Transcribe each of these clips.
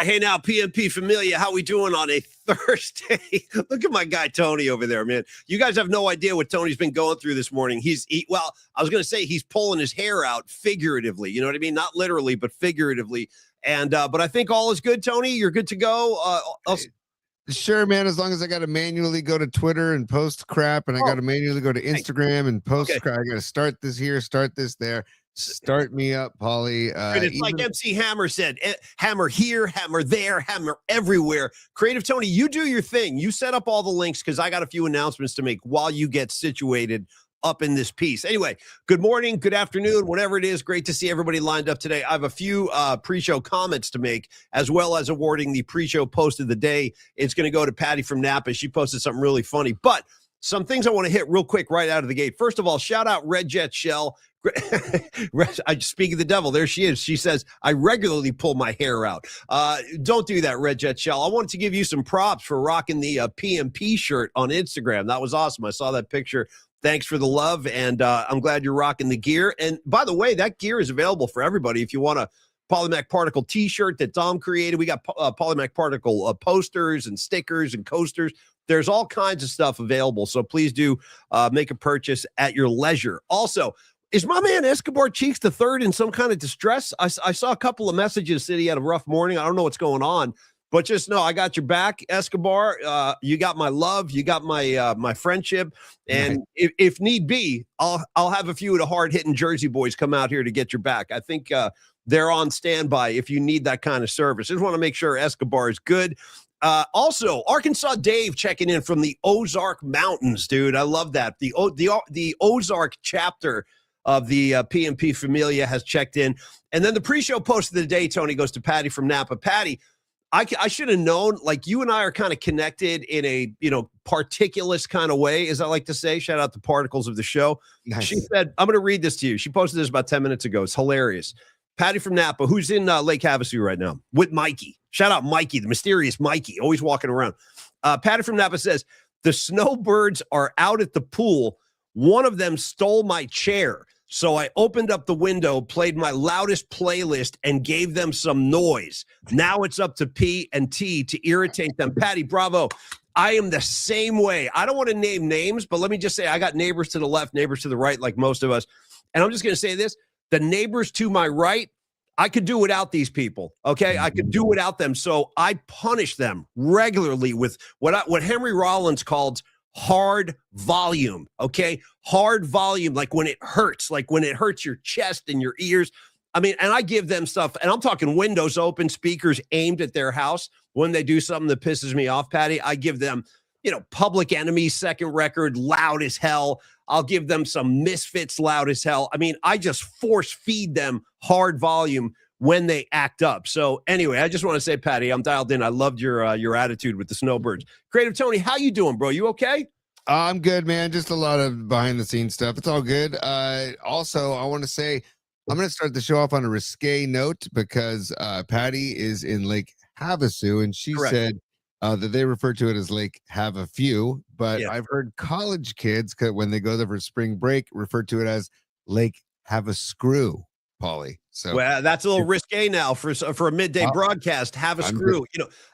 Hey now, PMP Familia, how we doing on a Thursday? Look at my guy Tony over there, man. You guys have no idea what Tony's been going through this morning. Well, I was going to say he's pulling his hair out figuratively. You know what I mean? Not literally, but figuratively. And but I think all is good, Tony. You're good to go. Sure, man. As long as I got to manually go to Twitter and post crap, and I got to manually go to Instagram and post crap. I got to start this here, start this there. Start me up, Paulie. It's like MC Hammer said, hammer here, hammer there, hammer everywhere. Creative Tony, you do your thing. You set up all the links because I got a few announcements to make while you get situated up in this piece. Anyway, good morning, good afternoon, whatever it is. Great to see everybody lined up today. I have a few pre-show comments to make, as well as awarding the pre-show post of the day. It's going to go to Patty from Napa. She posted something really funny, but some things I want to hit real quick right out of the gate. First of all, shout out Red Jet Shell. I speak of the devil. There she is. She says, I regularly pull my hair out. Don't do that, Red Jet Shell. I wanted to give you some props for rocking the PMP shirt on Instagram. That was awesome. I saw that picture. Thanks for the love, and I'm glad you're rocking the gear. And by the way, that gear is available for everybody. If you want a Polymac Particle t-shirt that Dom created, we got Polymac Particle posters and stickers and coasters. There's all kinds of stuff available, so please do make a purchase at your leisure. Also, is my man Escobar Cheeks the third in some kind of distress? I saw a couple of messages that he had a rough morning. I don't know what's going on, but just know I got your back, Escobar. You got my love. You got my my friendship. And if need be, I'll have a few of the hard-hitting Jersey boys come out here to get your back. I think they're on standby if you need that kind of service. I just want to make sure Escobar is good. Also, Arkansas Dave checking in from the Ozark Mountains, dude. I love that. The Ozark chapter of the PMP Familia has checked in. And then the pre-show post of the day, Tony, goes to Patty from Napa. Patty, I should have known, like, you and I are kind of connected in a, particulous kind of way, as I like to say. Shout out the particles of the show. Nice. She said, I'm going to read this to you. She posted this about 10 minutes ago. It's hilarious. Patty from Napa, who's in Lake Havasu right now with Mikey. Shout out Mikey, the mysterious Mikey, always walking around. Patty from Napa says, the snowbirds are out at the pool. One of them stole my chair. So I opened up the window, played my loudest playlist, and gave them some noise. Now it's up to P and T to irritate them. Patty, bravo. I am the same way. I don't want to name names, but let me just say I got neighbors to the left, neighbors to the right, like most of us. And I'm just going to say this. The neighbors to my right, I could do without these people, okay? I could do without them. So I punish them regularly with what Henry Rollins called hard volume, okay? Hard volume, like when it hurts your chest and your ears. I mean, and I give them stuff, and I'm talking windows open, speakers aimed at their house. When they do something that pisses me off, Patty, I give them, Public Enemy second record, loud as hell. I'll give them some Misfits, loud as hell. I mean, I just force feed them hard volume when they act up. So anyway, I just want to say, Patty, I'm dialed in. I loved your attitude with the snowbirds. Creative Tony, how you doing, bro? You okay? I'm good, man. Just a lot of behind the scenes stuff. It's all good. Also, I want to say I'm going to start the show off on a risque note because Patty is in Lake Havasu, and she said that they refer to it as Lake Have a Few, but I've heard college kids, when they go there for spring break, refer to it as Lake Have a Screw, Paulie. So, well, that's a little risque now for a midday broadcast. Have a screw.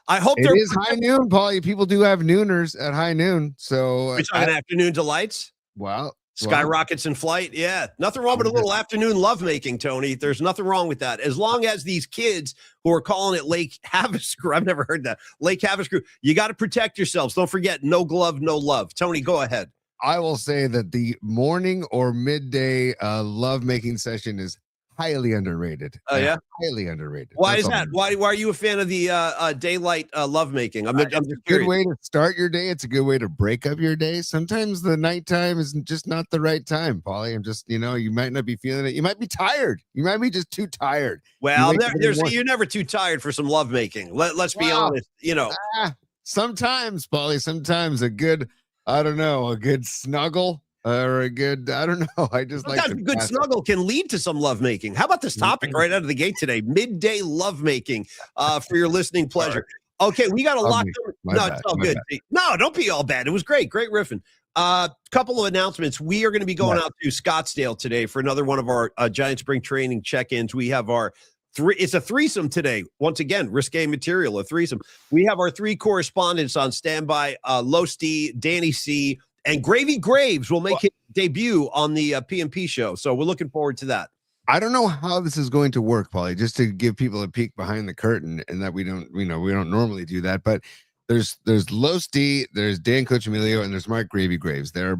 I hope it is high noon, Paulie. People do have nooners at high noon. So we're talking afternoon delights. Wow. Skyrockets in flight. Yeah. Nothing wrong with a little afternoon lovemaking, Tony. There's nothing wrong with that. As long as these kids who are calling it Lake Havasu, I've never heard that. Lake Havasu, you got to protect yourselves. Don't forget, no glove, no love. Tony, go ahead. I will say that the morning or midday lovemaking session is highly underrated. Oh, yeah? Highly underrated. Why is that? Why are you a fan of the daylight lovemaking? I'm just curious. It's a good way to start your day. It's a good way to break up your day. Sometimes the nighttime is just not the right time, Paulie. I'm just, you might not be feeling it. You might be tired. You might be just too tired. Well, you're never too tired for some lovemaking. Let's be honest, Sometimes, Paulie, sometimes a good snuggle. Or a good, I don't know. I just sometimes like a good snuggle can lead to some lovemaking. How about this topic right out of the gate today? Midday lovemaking for your listening pleasure. Okay, we got a lot. No, it's all good. No, don't be all bad. It was great. Great riffing. Couple of announcements. We are going to be going out to Scottsdale today for another one of our Giant Spring Training check-ins. We have our It's a threesome today. Once again, risque material, a threesome. We have our 3 correspondents on standby: Losty, Danny C, and Gravy Graves will make his debut on the PMP show. So we're looking forward to that. I don't know how this is going to work, Paulie, just to give people a peek behind the curtain, and that we don't normally do that. But there's Losty, there's Dan Cochimilio, and there's Mark Gravy Graves. They're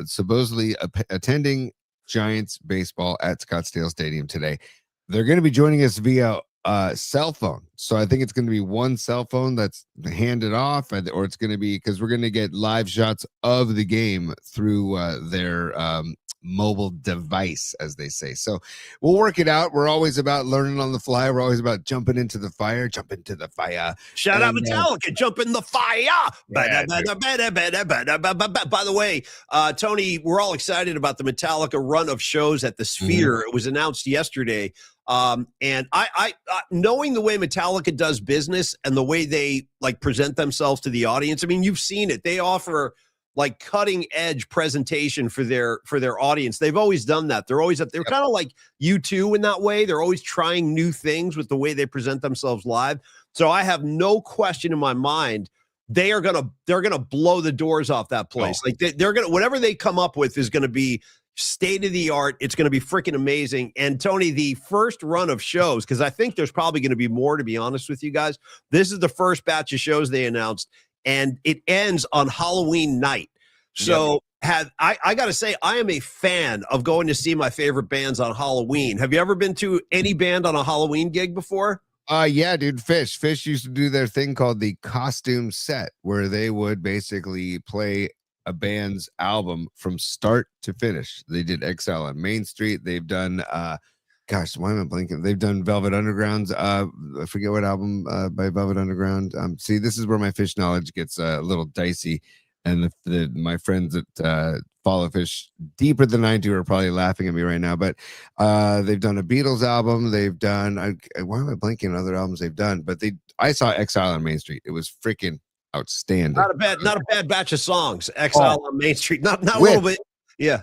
supposedly attending Giants baseball at Scottsdale Stadium today. They're going to be joining us via cell phone. So I think it's going to be one cell phone that's handed off, or it's going to be, because we're going to get live shots of the game through their mobile device, as they say. So we'll work it out. We're always about learning on the fly. We're always about jumping into the fire. Shout out Metallica, jump in the fire. By the way, Tony, we're all excited about the Metallica run of shows at the Sphere. It was announced yesterday. And I knowing the way Metallica does business and the way they like present themselves to the audience, I mean, you've seen it. They offer like cutting edge presentation for their audience. They've always done that. They're kind of like U2 in that way. They're always trying new things with the way they present themselves live. So I have no question in my mind they're gonna blow the doors off that place. Like they're gonna, whatever they come up with is gonna be state of the art. It's going to be freaking amazing. And Tony, the first run of shows, because I think there's probably going to be more, to be honest with you guys. This is the first batch of shows they announced, and it ends on Halloween night. So I got to say, I am a fan of going to see my favorite bands on Halloween. Have you ever been to any band on a Halloween gig before? Yeah, dude. Fish used to do their thing called the costume set, where they would basically play a band's album from start to finish. They did Exile on Main Street. They've done gosh, why am I blinking? They've done Velvet Underground's I forget what album by Velvet Underground. See, this is where my Fish knowledge gets a little dicey, and my friends that follow Fish deeper than I do are probably laughing at me right now. But they've done a Beatles album. They've done why am I blinking on other albums they've done? But I saw Exile on Main Street. It was freaking outstanding. Not a bad batch of songs. Exile on Main Street. Not a little bit. Yeah.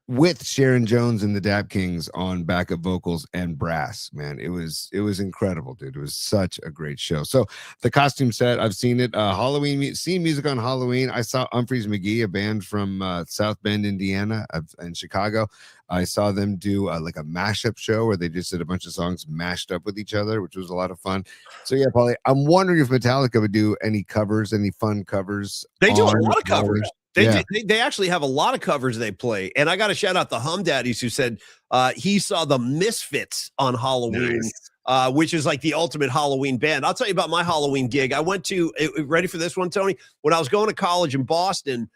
With Sharon Jones and the Dap Kings on backup vocals and brass, man, it was incredible, dude. It was such a great show. So the costume set, I've seen it. Halloween, seen music on Halloween. I saw Humphreys McGee, a band from South Bend, Indiana, in Chicago. I saw them do like a mashup show where they just did a bunch of songs mashed up with each other, which was a lot of fun. So yeah, Paulie, I'm wondering if Metallica would do any fun covers. They do a lot of covers. They actually have a lot of covers they play. And I got to shout out the Hum Daddies, who said he saw the Misfits on Halloween, which is like the ultimate Halloween band. I'll tell you about my Halloween gig. I went to, ready for this one, Tony? When I was going to college in Boston,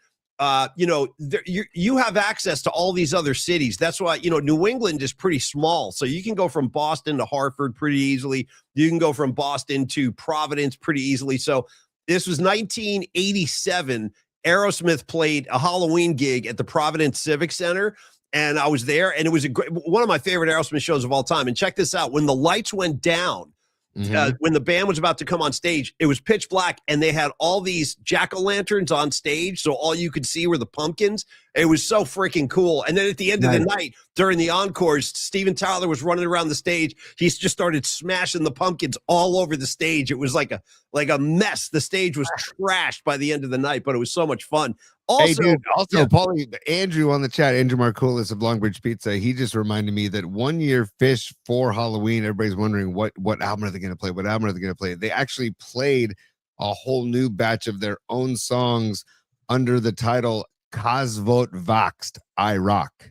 you have access to all these other cities. That's why, New England is pretty small. So you can go from Boston to Hartford pretty easily. You can go from Boston to Providence pretty easily. So this was 1987. Aerosmith played a Halloween gig at the Providence Civic Center, and I was there, and it was one of my favorite Aerosmith shows of all time. And check this out. When the lights went down, when the band was about to come on stage, it was pitch black, and they had all these jack-o'-lanterns on stage, so all you could see were the pumpkins. It was so freaking cool. And then at the end of the night, during the encores, Steven Tyler was running around the stage. He just started smashing the pumpkins all over the stage. It was like a mess. The stage was trashed by the end of the night, but it was so much fun. Also, Paulie, Andrew on the chat, Andrew Markoulis of Longbridge Pizza, he just reminded me that one year Fish for Halloween, everybody's wondering what album are they going to play? What album are they going to play? They actually played a whole new batch of their own songs under the title Kazvot Vaxt I Rock.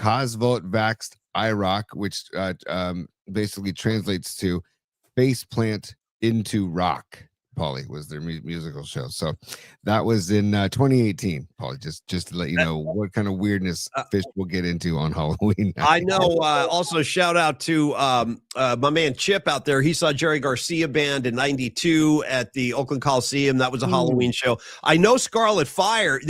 Kazvot Vaxt I Rock, which basically translates to face plant into rock. Paulie, was their musical show. So that was in 2018. Paulie, just to let you know what kind of weirdness Fish will get into on Halloween night. I know. Also, shout out to my man Chip out there. He saw Jerry Garcia Band in '92 at the Oakland Coliseum. That was a Halloween show. I know Scarlet Fire.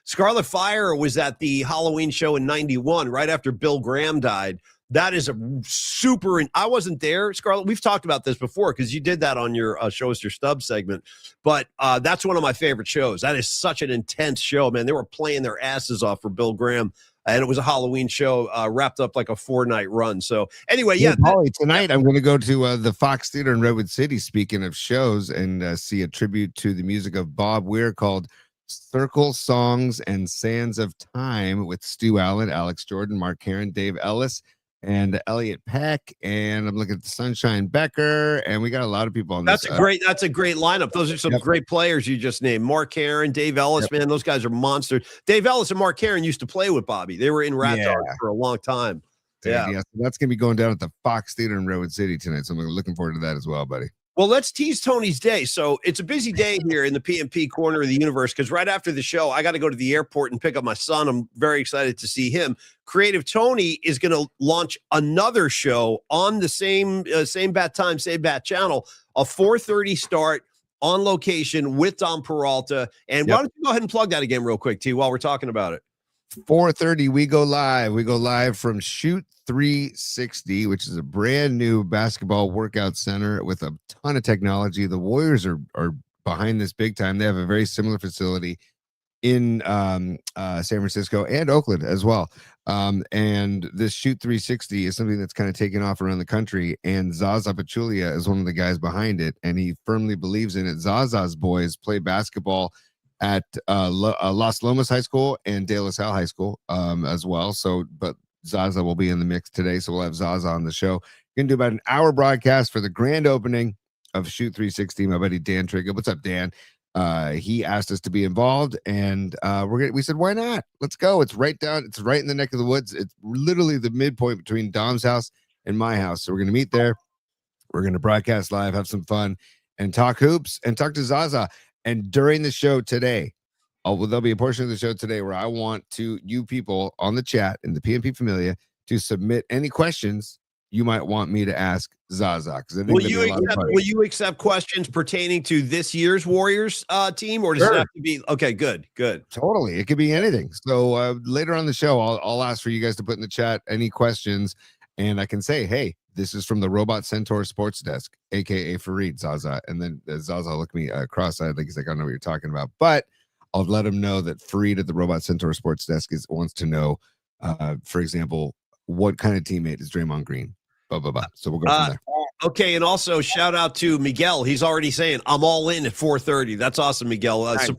Scarlet Fire was at the Halloween show in '91, right after Bill Graham died. That is a super. I wasn't there, Scarlett. We've talked about this before because you did that on your Show Us Your Stub segment. But that's one of my favorite shows. That is such an intense show, man. They were playing their asses off for Bill Graham, and it was a Halloween show wrapped up like a 4-night run. So anyway, yeah. Polly, tonight I'm going to go to the Fox Theater in Redwood City. Speaking of shows, and see a tribute to the music of Bob Weir called Circle Songs and Sands of Time with Stu Allen, Alex Jordan, Mark Heron, Dave Ellis, and Elliot Peck. And I'm looking at the Sunshine Becker, and we got a lot of people on That's this. That's a great lineup. Those are some great players you just named. Mark Heron, Dave Ellis, man, those guys are monsters. Dave Ellis and Mark Heron used to play with Bobby. They were in Rat Dog for a long time. Yeah. So that's gonna be going down at the Fox Theater in Redwood City tonight. So I'm looking forward to that as well, buddy. Well, let's tease Tony's day. So it's a busy day here in the PMP corner of the universe because right after the show, I got to go to the airport and pick up my son. I'm very excited to see him. Creative Tony is going to launch another show on the same bat time, same bat channel, a 4:30 start on location with Dom Peralta. And why don't you go ahead and plug that again real quick, T, while we're talking about it. 4:30, we go live. We go live from Shoot 360, which is a brand new basketball workout center with a ton of technology. The Warriors are behind this big time. They have a very similar facility in San Francisco and Oakland as well. And this Shoot 360 is something that's kind of taken off around the country. And Zaza Pachulia is one of the guys behind it, and he firmly believes in it. Zaza's boys play basketball at Las Lomas High School and De La Salle High School as well. So, but Zaza will be in the mix today, so we'll have Zaza on the show. We're gonna do about an hour broadcast for the grand opening of Shoot 360. My buddy Dan Trigger, what's up, Dan? He asked us to be involved, and we said, why not? Let's go. It's right in the neck of the woods. It's literally the midpoint between Dom's house and my house. So we're gonna meet there. We're gonna broadcast live, have some fun, and talk hoops and talk to Zaza. And during the show today, there'll be a portion of the show today where I want you people on the chat in the PMP Familia to submit any questions you might want me to ask Zaza. Will you accept questions pertaining to this year's Warriors team, or does it have to be? Okay, good. Totally, it could be anything. So later on the show, I'll ask for you guys to put in the chat any questions, and I can say, hey, this is from the Robot Centaur Sports Desk, aka Fareed Zaza, and then Zaza looked me cross-eyed, like he's like, I don't know what you're talking about, but I'll let him know that Fareed at the Robot Centaur Sports Desk wants to know, for example, what kind of teammate is Draymond Green? Blah, blah, blah. So we'll go from there. Okay, and also shout out to Miguel. He's already saying I'm all in at 4:30. That's awesome, Miguel. Nice.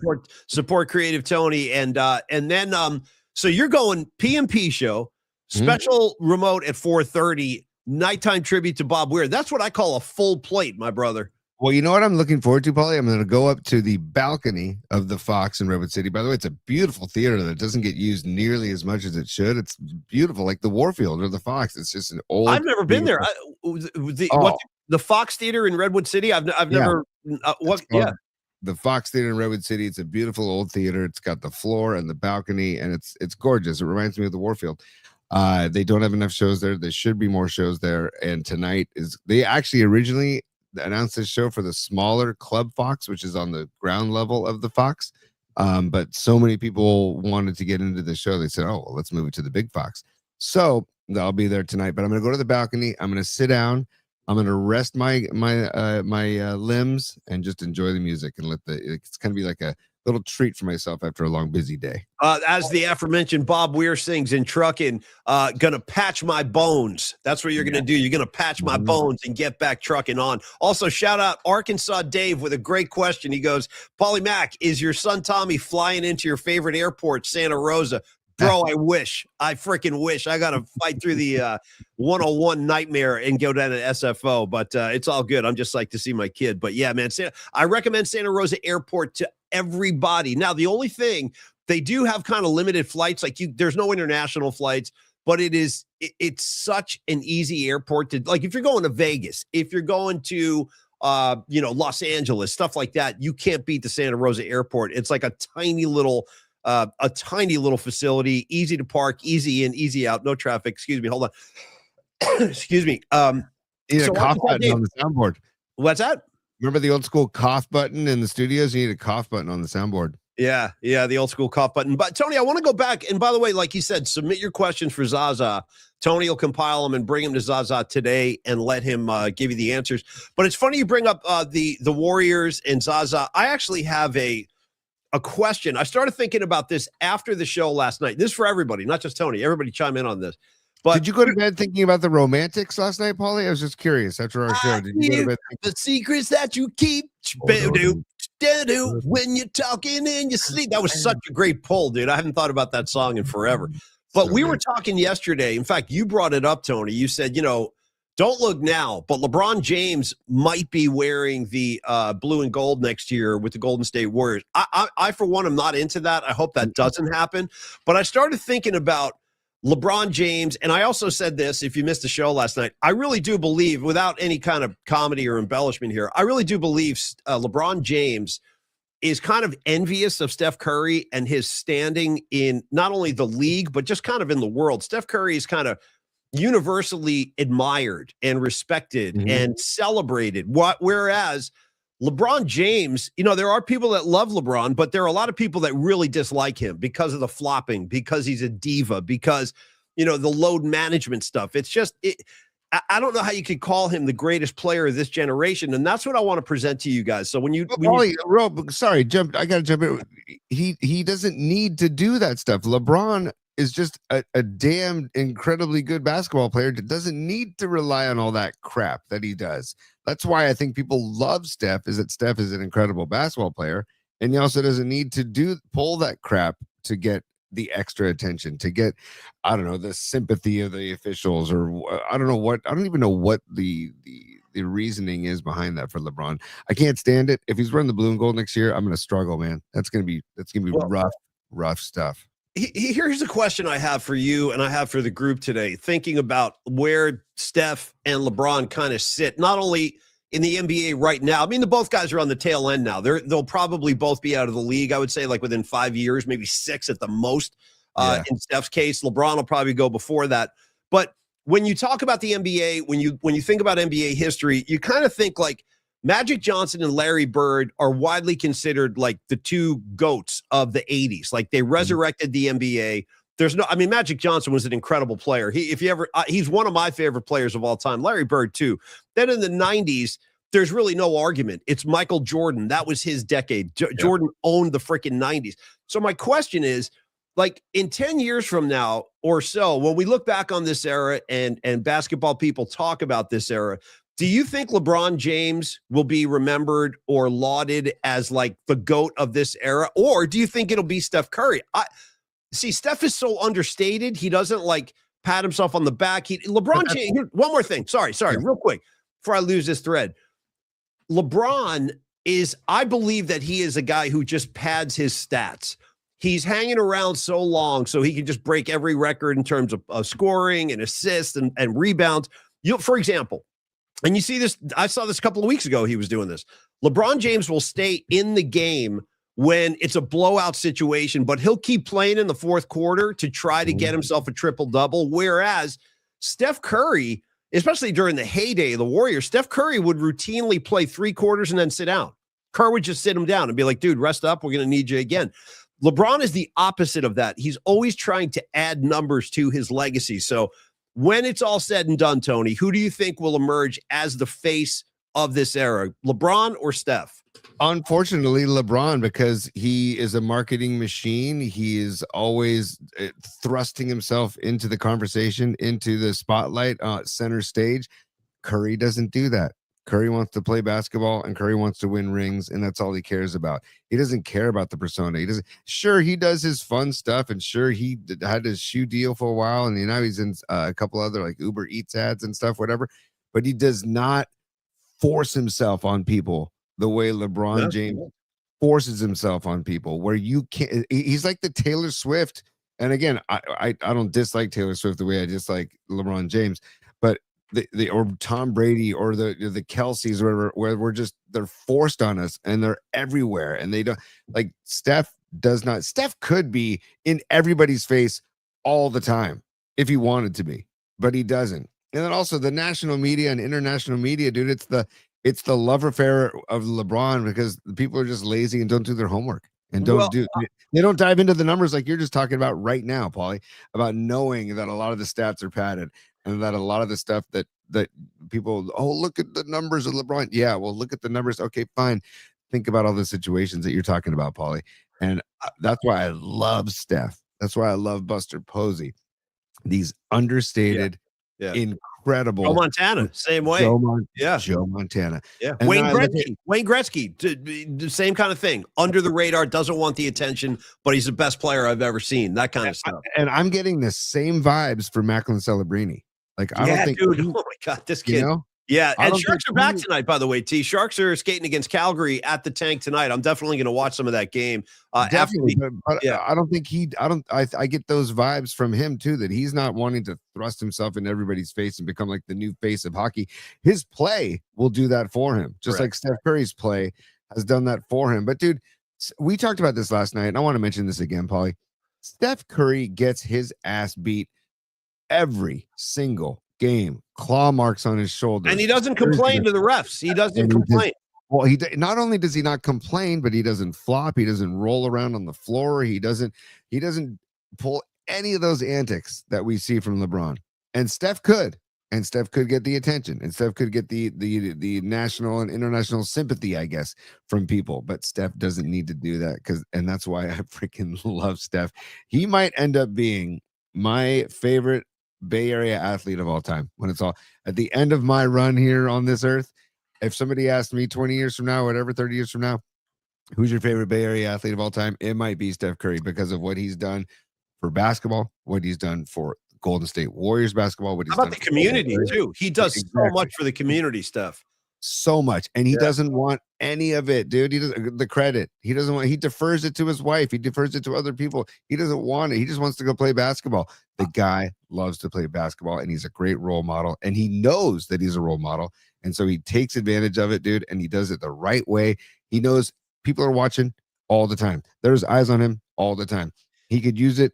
Support Creative Tony, and then so you're going PMP show, special remote at 4:30. Nighttime tribute to Bob Weir. That's what I call a full plate, my brother. Well, you know what I'm looking forward to, Paulie? I'm going to go up to the balcony of the Fox in Redwood City. By the way, it's a beautiful theater that doesn't get used nearly as much as it should. It's beautiful, like the Warfield or the Fox. It's just an old. I've never been there. The Fox Theater in Redwood City. I've never. The Fox Theater in Redwood City. It's a beautiful old theater. It's got the floor and the balcony, and it's gorgeous. It reminds me of the Warfield. They don't have enough shows there. There should be more shows there. And tonight they actually originally announced this show for the smaller Club Fox, which is on the ground level of the Fox. But so many people wanted to get into the show. They said, oh, well, let's move it to the big Fox. So I'll be there tonight, but I'm going to go to the balcony. I'm going to sit down. I'm going to rest my limbs and just enjoy the music and it's going to be like a little treat for myself after a long, busy day. As the aforementioned Bob Weir sings in Truckin', gonna patch my bones. That's what you're gonna do. You're gonna patch my bones and get back trucking on. Also, shout out Arkansas Dave with a great question. He goes, Paulie Mac, is your son Tommy flying into your favorite airport, Santa Rosa? Bro, I freaking wish. I got to fight through the 101 nightmare and go down to SFO, but it's all good. I'm just like to see my kid. But yeah, man, I recommend Santa Rosa Airport to everybody. Now, the only thing, they do have kind of limited flights. Like there's no international flights, but it's such an easy airport to, like, if you're going to Vegas, if you're going to Los Angeles, stuff like that, you can't beat the Santa Rosa Airport. It's like a tiny little facility, easy to park, easy in, easy out, no traffic. Excuse me, hold on. Excuse me. You need a cough button on the soundboard. What's that? Remember the old school cough button in the studios? You need a cough button on the soundboard. Yeah, the old school cough button. But Tony, I want to go back. And by the way, like you said, submit your questions for Zaza. Tony will compile them and bring them to Zaza today and let him give you the answers. But it's funny you bring up the Warriors and Zaza. I actually have a question. I started thinking about this after the show last night. This is for everybody, not just Tony. Everybody chime in on this. But did you go to bed thinking about the romantics last night, Paulie? I was just curious after our show. Did you go to bed the secrets that you keep when you're talking in your sleep? That was such a great pull, dude. I haven't thought about that song in forever. But So we good. were talking yesterday. In fact, you brought it up, Tony. You said, don't look now, but LeBron James might be wearing the blue and gold next year with the Golden State Warriors. I, for one, am not into that. I hope that doesn't happen. But I started thinking about LeBron James, and I also said this, if you missed the show last night, I really do believe, without any kind of comedy or embellishment here, I really do believe LeBron James is kind of envious of Steph Curry and his standing in not only the league, but just kind of in the world. Steph Curry is kind of universally admired and respected and celebrated. Whereas LeBron James, there are people that love LeBron, but there are a lot of people that really dislike him because of the flopping, because he's a diva, because, the load management stuff. It's just, I don't know how you could call him the greatest player of this generation. And that's what I want to present to you guys. So when you, sorry, I got to jump in. He doesn't need to do that stuff. LeBron is just a damn incredibly good basketball player that doesn't need to rely on all that crap that he does. That's why I think people love Steph, is that Steph is an incredible basketball player, and he also doesn't need to pull that crap to get the extra attention, to get, I don't know, the sympathy of the officials, or I don't even know what the reasoning is behind that for LeBron. I can't stand it. If he's running the blue and gold next year, I'm going to struggle, man. That's going to be rough stuff. Here's a question I have for you and I have for the group today, thinking about where Steph and LeBron kind of sit, not only in the NBA right now. I mean, the both guys are on the tail end now. They'll probably both be out of the league, I would say, like within 5 years, maybe 6 at the most. In Steph's case, LeBron will probably go before that. But when you talk about the NBA, when you think about NBA history, you kind of think like Magic Johnson and Larry Bird are widely considered like the two GOATs of the 80s. Like they resurrected the NBA. Magic Johnson was an incredible player. He's one of my favorite players of all time. Larry Bird too. Then in the 90s, there's really no argument. It's Michael Jordan. That was his decade. Jordan owned the freaking 90s. So my question is, like in 10 years from now or so, when we look back on this era and basketball people talk about this era, do you think LeBron James will be remembered or lauded as like the GOAT of this era? Or do you think it'll be Steph Curry? See, Steph is so understated. He doesn't like pat himself on the back. LeBron James, one more thing. Sorry, real quick, before I lose this thread. LeBron I believe that he is a guy who just pads his stats. He's hanging around so long so he can just break every record in terms of scoring and assists and rebounds. For example, and you see this, I saw this a couple of weeks ago, he was doing this. LeBron James will stay in the game when it's a blowout situation, but he'll keep playing in the fourth quarter to try to get himself a triple-double, whereas Steph Curry, especially during the heyday of the Warriors, Steph Curry would routinely play 3 quarters and then sit down. Kerr would just sit him down and be like, dude, rest up. We're going to need you again. LeBron is the opposite of that. He's always trying to add numbers to his legacy. So when it's all said and done, Tony, who do you think will emerge as the face of this era, LeBron or Steph? Unfortunately, LeBron, because he is a marketing machine. He is always thrusting himself into the conversation, into the spotlight, center stage. Curry doesn't do that. Curry wants to play basketball and Curry wants to win rings, and that's all he cares about. He doesn't care about the persona. He does his fun stuff, and sure, he had his shoe deal for a while, and now he's in a couple other like Uber Eats ads and stuff, whatever. But he does not force himself on people the way LeBron James forces himself on people, where you can't. He's like the Taylor Swift. And again, I don't dislike Taylor Swift the way I dislike LeBron James, but or Tom Brady or the Kelseys, where they're forced on us and they're everywhere, and they don't like Steph could be in everybody's face all the time if he wanted to be, but he doesn't. And then also the national media and international media, dude, it's the love affair of LeBron because the people are just lazy and don't do their homework. and Well, they don't dive into the numbers like you're just talking about right now, Paulie, about knowing that a lot of the stats are padded and that a lot of the stuff that people, oh, look at the numbers of LeBron. Yeah, well, look at the numbers. Okay, fine. Think about all the situations that you're talking about, Paulie. And that's why I love Steph. That's why I love Buster Posey. These yeah, understated, yeah. Joe incredible Montana, same way. Yeah. Joe Montana. Yeah, And then I look at Wayne Gretzky, the same kind of thing. Under the radar, doesn't want the attention, but he's the best player I've ever seen. That kind of stuff. and I'm getting the same vibes for Macklin Celebrini. Like I don't think dude. Oh my god, this kid. Yeah, and Sharks are back tonight, by the way. T. Sharks are skating against Calgary at the Tank tonight. I'm definitely going to watch some of that game. Definitely, but I don't think I get those vibes from him too, that he's not wanting to thrust himself in everybody's face and become like the new face of hockey. His play will do that for him, just like Steph Curry's play has done that for him. But dude, we talked about this last night, and I want to mention this again, Paulie. Steph Curry gets his ass beat every single game, claw marks on his shoulders, and he doesn't complain to the refs. He doesn't complain. Well, he not only does he not complain, but he doesn't flop. He doesn't roll around on the floor. He doesn't pull any of those antics that we see from LeBron. And Steph could get the attention, and Steph could get the national and international sympathy, I guess, from people. But Steph doesn't need to do that, and that's why I freaking love Steph. He might end up being my favorite Bay Area athlete of all time. When it's all at the end of my run here on this earth, if somebody asked me 20 years from now, whatever, 30 years from now, who's your favorite Bay Area athlete of all time, it might be Steph Curry, because of what he's done for basketball, what he's done for Golden State Warriors basketball, what he's done the community too. He does so much for the community stuff. So much, and he doesn't want any of it, dude. He doesn't the credit. He doesn't want. He defers it to his wife. He defers it to other people. He doesn't want it. He just wants to go play basketball. The guy loves to play basketball, and he's a great role model. And he knows that he's a role model, and so he takes advantage of it, dude. And he does it the right way. He knows people are watching all the time. There's eyes on him all the time. He could use it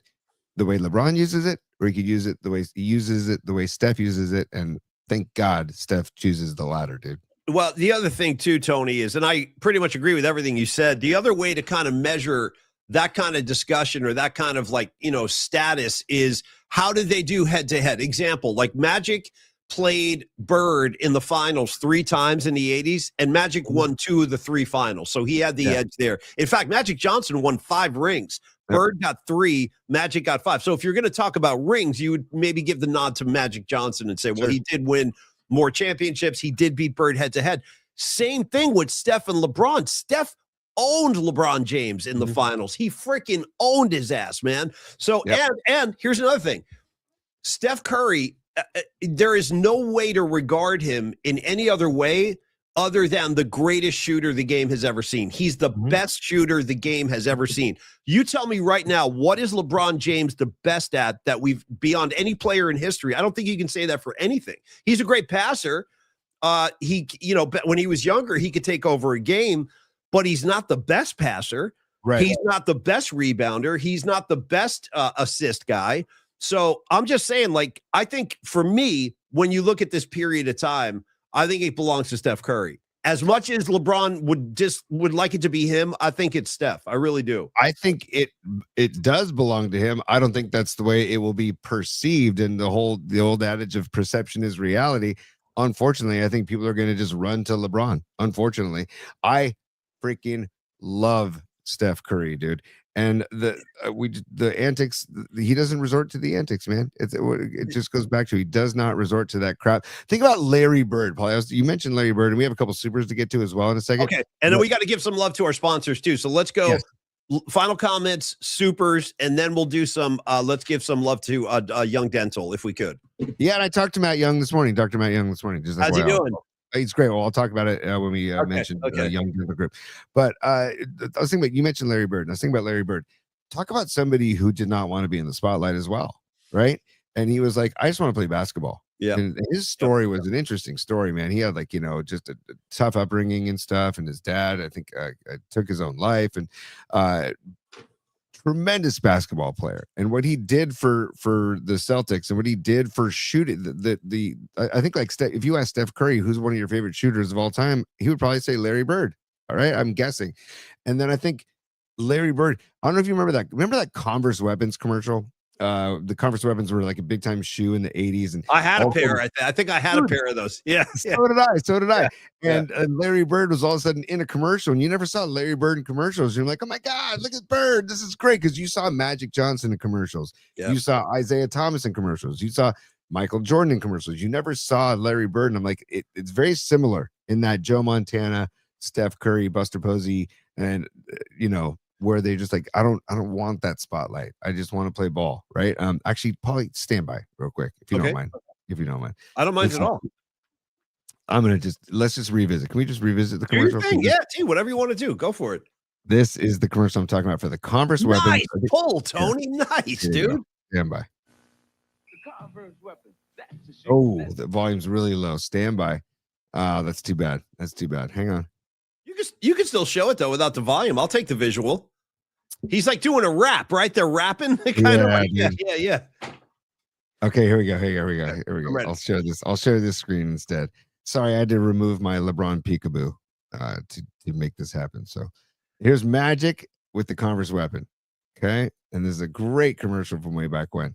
the way LeBron uses it, or he could use it the way he uses it, the way Steph uses it. And thank God Steph chooses the latter, dude. Well, the other thing too, Tony, is, and I pretty much agree with everything you said, the other way to kind of measure that kind of discussion or that kind of status is, how did they do head to head? Example, like Magic played Bird in the finals 3 times in the 80s, and Magic won 2 of the 3 finals. So he had the edge there. In fact, Magic Johnson won 5 rings. Bird got 3, Magic got 5. So if you're going to talk about rings, you would maybe give the nod to Magic Johnson and say, well, he did win more championships. He did beat Bird head to head. Same thing with Steph and LeBron. Steph owned LeBron James in the finals. He freaking owned his ass, man. So, and here's another thing. Steph Curry, there is no way to regard him in any other way other than the greatest shooter the game has ever seen. He's the best shooter the game has ever seen. You tell me right now, what is LeBron James the best at that we've beyond any player in history? I don't think you can say that for anything. He's a great passer. He, when he was younger, he could take over a game, but he's not the best passer. Right. He's not the best rebounder. He's not the best assist guy. So I'm just saying, I think for me, when you look at this period of time, I think it belongs to Steph Curry. As much as LeBron would like it to be him, I think it's Steph. I really do. I think it does belong to him. I don't think that's the way it will be perceived. And the old adage of perception is reality. Unfortunately, I think people are going to just run to LeBron. Unfortunately, I freaking love Steph Curry, dude. And the antics, he doesn't resort to the antics, man. It just goes back to, he does not resort to that crap. Think about Larry Bird, Paul. You mentioned Larry Bird, and we have a couple supers to get to as well in a second. Okay, and then we got to give some love to our sponsors too. So let's go. Yes. Final comments, supers, and then we'll do some. Let's give some love to Young Dental if we could. Yeah, and I talked to Matt Young this morning. Dr. Matt Young this morning. Just how's he doing? He's great. Well, I'll talk about it when we mentioned Young Dental Group. But I was thinking about, you mentioned Larry Bird, and I was thinking about Larry Bird. Talk about somebody who did not want to be in the spotlight as well, right? And he was like, I just want to play basketball. Yeah. And his story was an interesting story, man. He had just a tough upbringing and stuff. And his dad, I think, took his own life, and tremendous basketball player. And what he did for the Celtics, and what he did for shooting I think, if you ask Steph Curry, who's one of your favorite shooters of all time, he would probably say Larry Bird. All right. I'm guessing. And then I think Larry Bird. I don't know if you remember that. Remember that Converse weapons commercial? The Converse weapons were like a big time shoe in the 80s. And I had a also, pair. I think I had a pair of those. Yeah. Yeah. so did I. So did I. Yeah. And Larry Bird was all of a sudden in a commercial, and you never saw Larry Bird in commercials. You're like, oh my God, look at Bird. This is great. Because you saw Magic Johnson in commercials. Yeah. You saw Isaiah Thomas in commercials. You saw Michael Jordan in commercials. You never saw Larry Bird. And I'm like, it's very similar in that Joe Montana, Steph Curry, Buster Posey, and where they just like, I don't want that spotlight. I just want to play ball, right? Actually, Paulie, stand by real quick if you don't mind. If you don't mind. I don't mind at all. Let's just revisit. Can we just revisit the Do your commercial? thing. Yeah, T, whatever you want to do. Go for it. This is the commercial I'm talking about for the Converse weapons. Nice pull, Tony. Nice, dude. Stand by. The Converse weapons. That's the shoe. Oh, the volume's really low. Stand by. That's too bad. That's too bad. Hang on. You can still show it though without the volume. I'll take the visual. He's like doing a rap, right? They're rapping. Kind of like, yeah. Okay, here we go. I'll share this screen instead. Sorry, I had to remove my LeBron peekaboo to make this happen. So here's Magic with the Converse weapon. Okay, and this is a great commercial from way back when.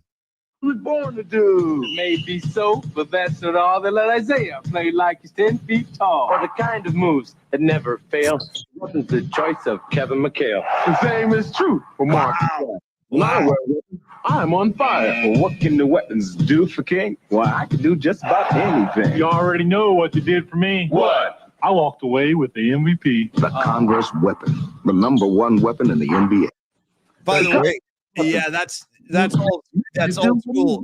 Who's born to do? Maybe so, but that's not all. They let Isaiah play like he's 10 feet tall. Or the kind of moves that never fail. Wasn't the choice of Kevin McHale. The same is true for Mark. Wow. I'm on fire. Well, what can the weapons do for King? Well, I can do just about anything. You already know what you did for me. What? I walked away with the MVP. The Converse weapon, the number one weapon in the NBA. By the way, yeah, that's old school.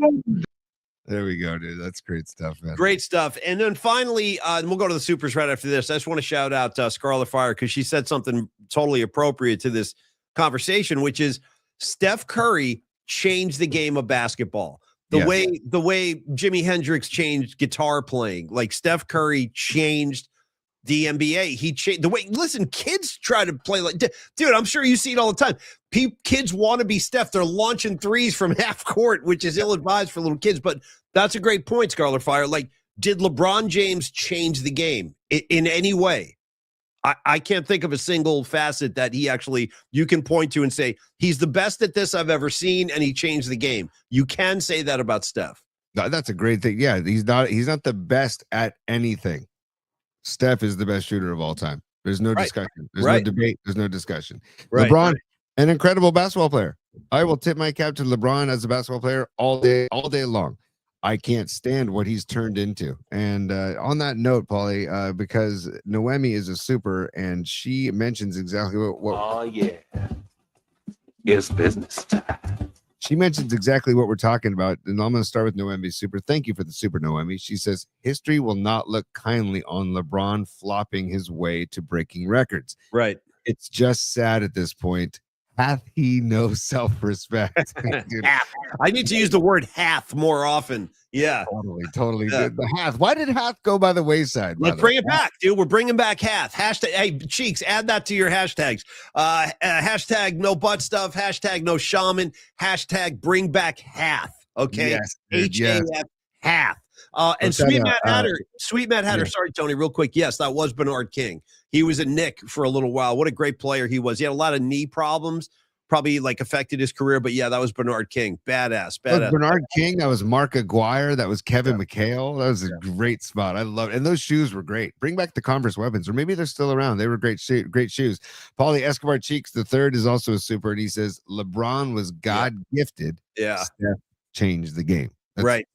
There we go, dude. That's great stuff, man. Great stuff. And then finally, and we'll go to the supers right after this. I just want to shout out Scarlet Fire because she said something totally appropriate to this conversation, which is Steph Curry changed the game of basketball. The way Jimi Hendrix changed guitar playing, like Steph Curry changed the NBA. He changed the way, listen, kids try to play like, dude, I'm sure you see it all the time. Kids want to be Steph. They're launching threes from half court, which is ill-advised for little kids. But that's a great point, Scarlet Fire. Like, did LeBron James change the game in any way? I can't think of a single facet that you can point to and say, he's the best at this I've ever seen, and he changed the game. You can say that about Steph. No, that's a great thing. Yeah, he's not the best at anything. Steph is the best shooter of all time. There's no discussion. There's no debate. There's no discussion. LeBron, an incredible basketball player. I will tip my cap to LeBron as a basketball player all day long. I can't stand what he's turned into. And on that note, Paulie, because Noemi is a super, and she mentions exactly what Oh, yeah. It's business time. She mentions exactly what we're talking about, and I'm going to start with Noemi's super. Thank you for the super, Noemi. She says, history will not look kindly on LeBron flopping his way to breaking records. Right. It's just sad at this point. Hath he no self-respect? I need to use the word hath more often. Yeah. Totally. The hath. Why did hath go by the wayside? Let's bring it back, dude. We're bringing back hath. Hashtag, hey, Cheeks, add that to your hashtags. Hashtag no butt stuff. Hashtag no shaman. Hashtag bring back hath. Okay. Yes, H-A-F, hath. And Sweet Matt Hatter. Sorry, Tony, real quick. Yes, that was Bernard King. He was a Knick for a little while. What a great player he was. He had a lot of knee problems, probably like affected his career. But yeah, that was Bernard King. Badass. Bernard King. That was Mark Aguirre. That was Kevin McHale. That was a great spot. I love it. And those shoes were great. Bring back the Converse weapons, or maybe they're still around. They were great shoes. Paulie Escobar Cheeks the third is also a super, and he says LeBron was God gifted. Yeah, Steph changed the game. That's right.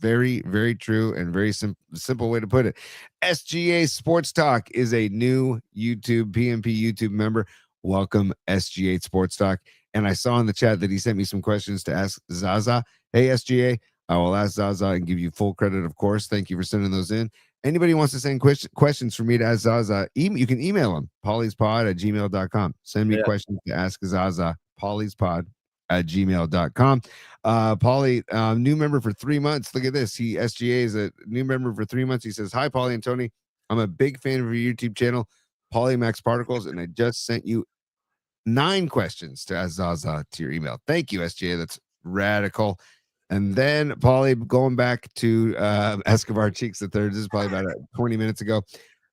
Very, very true, and very simple way to put it. SGA Sports Talk is a new PMP YouTube member. Welcome, SGA Sports Talk. And I saw in the chat that he sent me some questions to ask Zaza. Hey, SGA, I will ask Zaza and give you full credit, of course. Thank you for sending those in. Anybody wants to send questions for me to ask Zaza, you can email him, pauliespod@gmail.com. Send me questions to ask Zaza, pauliespod@gmail.com. Paulie, new member for 3 months. Look at this. SGA is a new member for 3 months. He says, hi, Paulie and Tony. I'm a big fan of your YouTube channel, Paulie Max Particles, and I just sent you 9 questions to ask Zaza to your email. Thank you, SGA. That's radical. And then, Paulie, going back to Escobar Cheeks the third. This is probably about 20 minutes ago.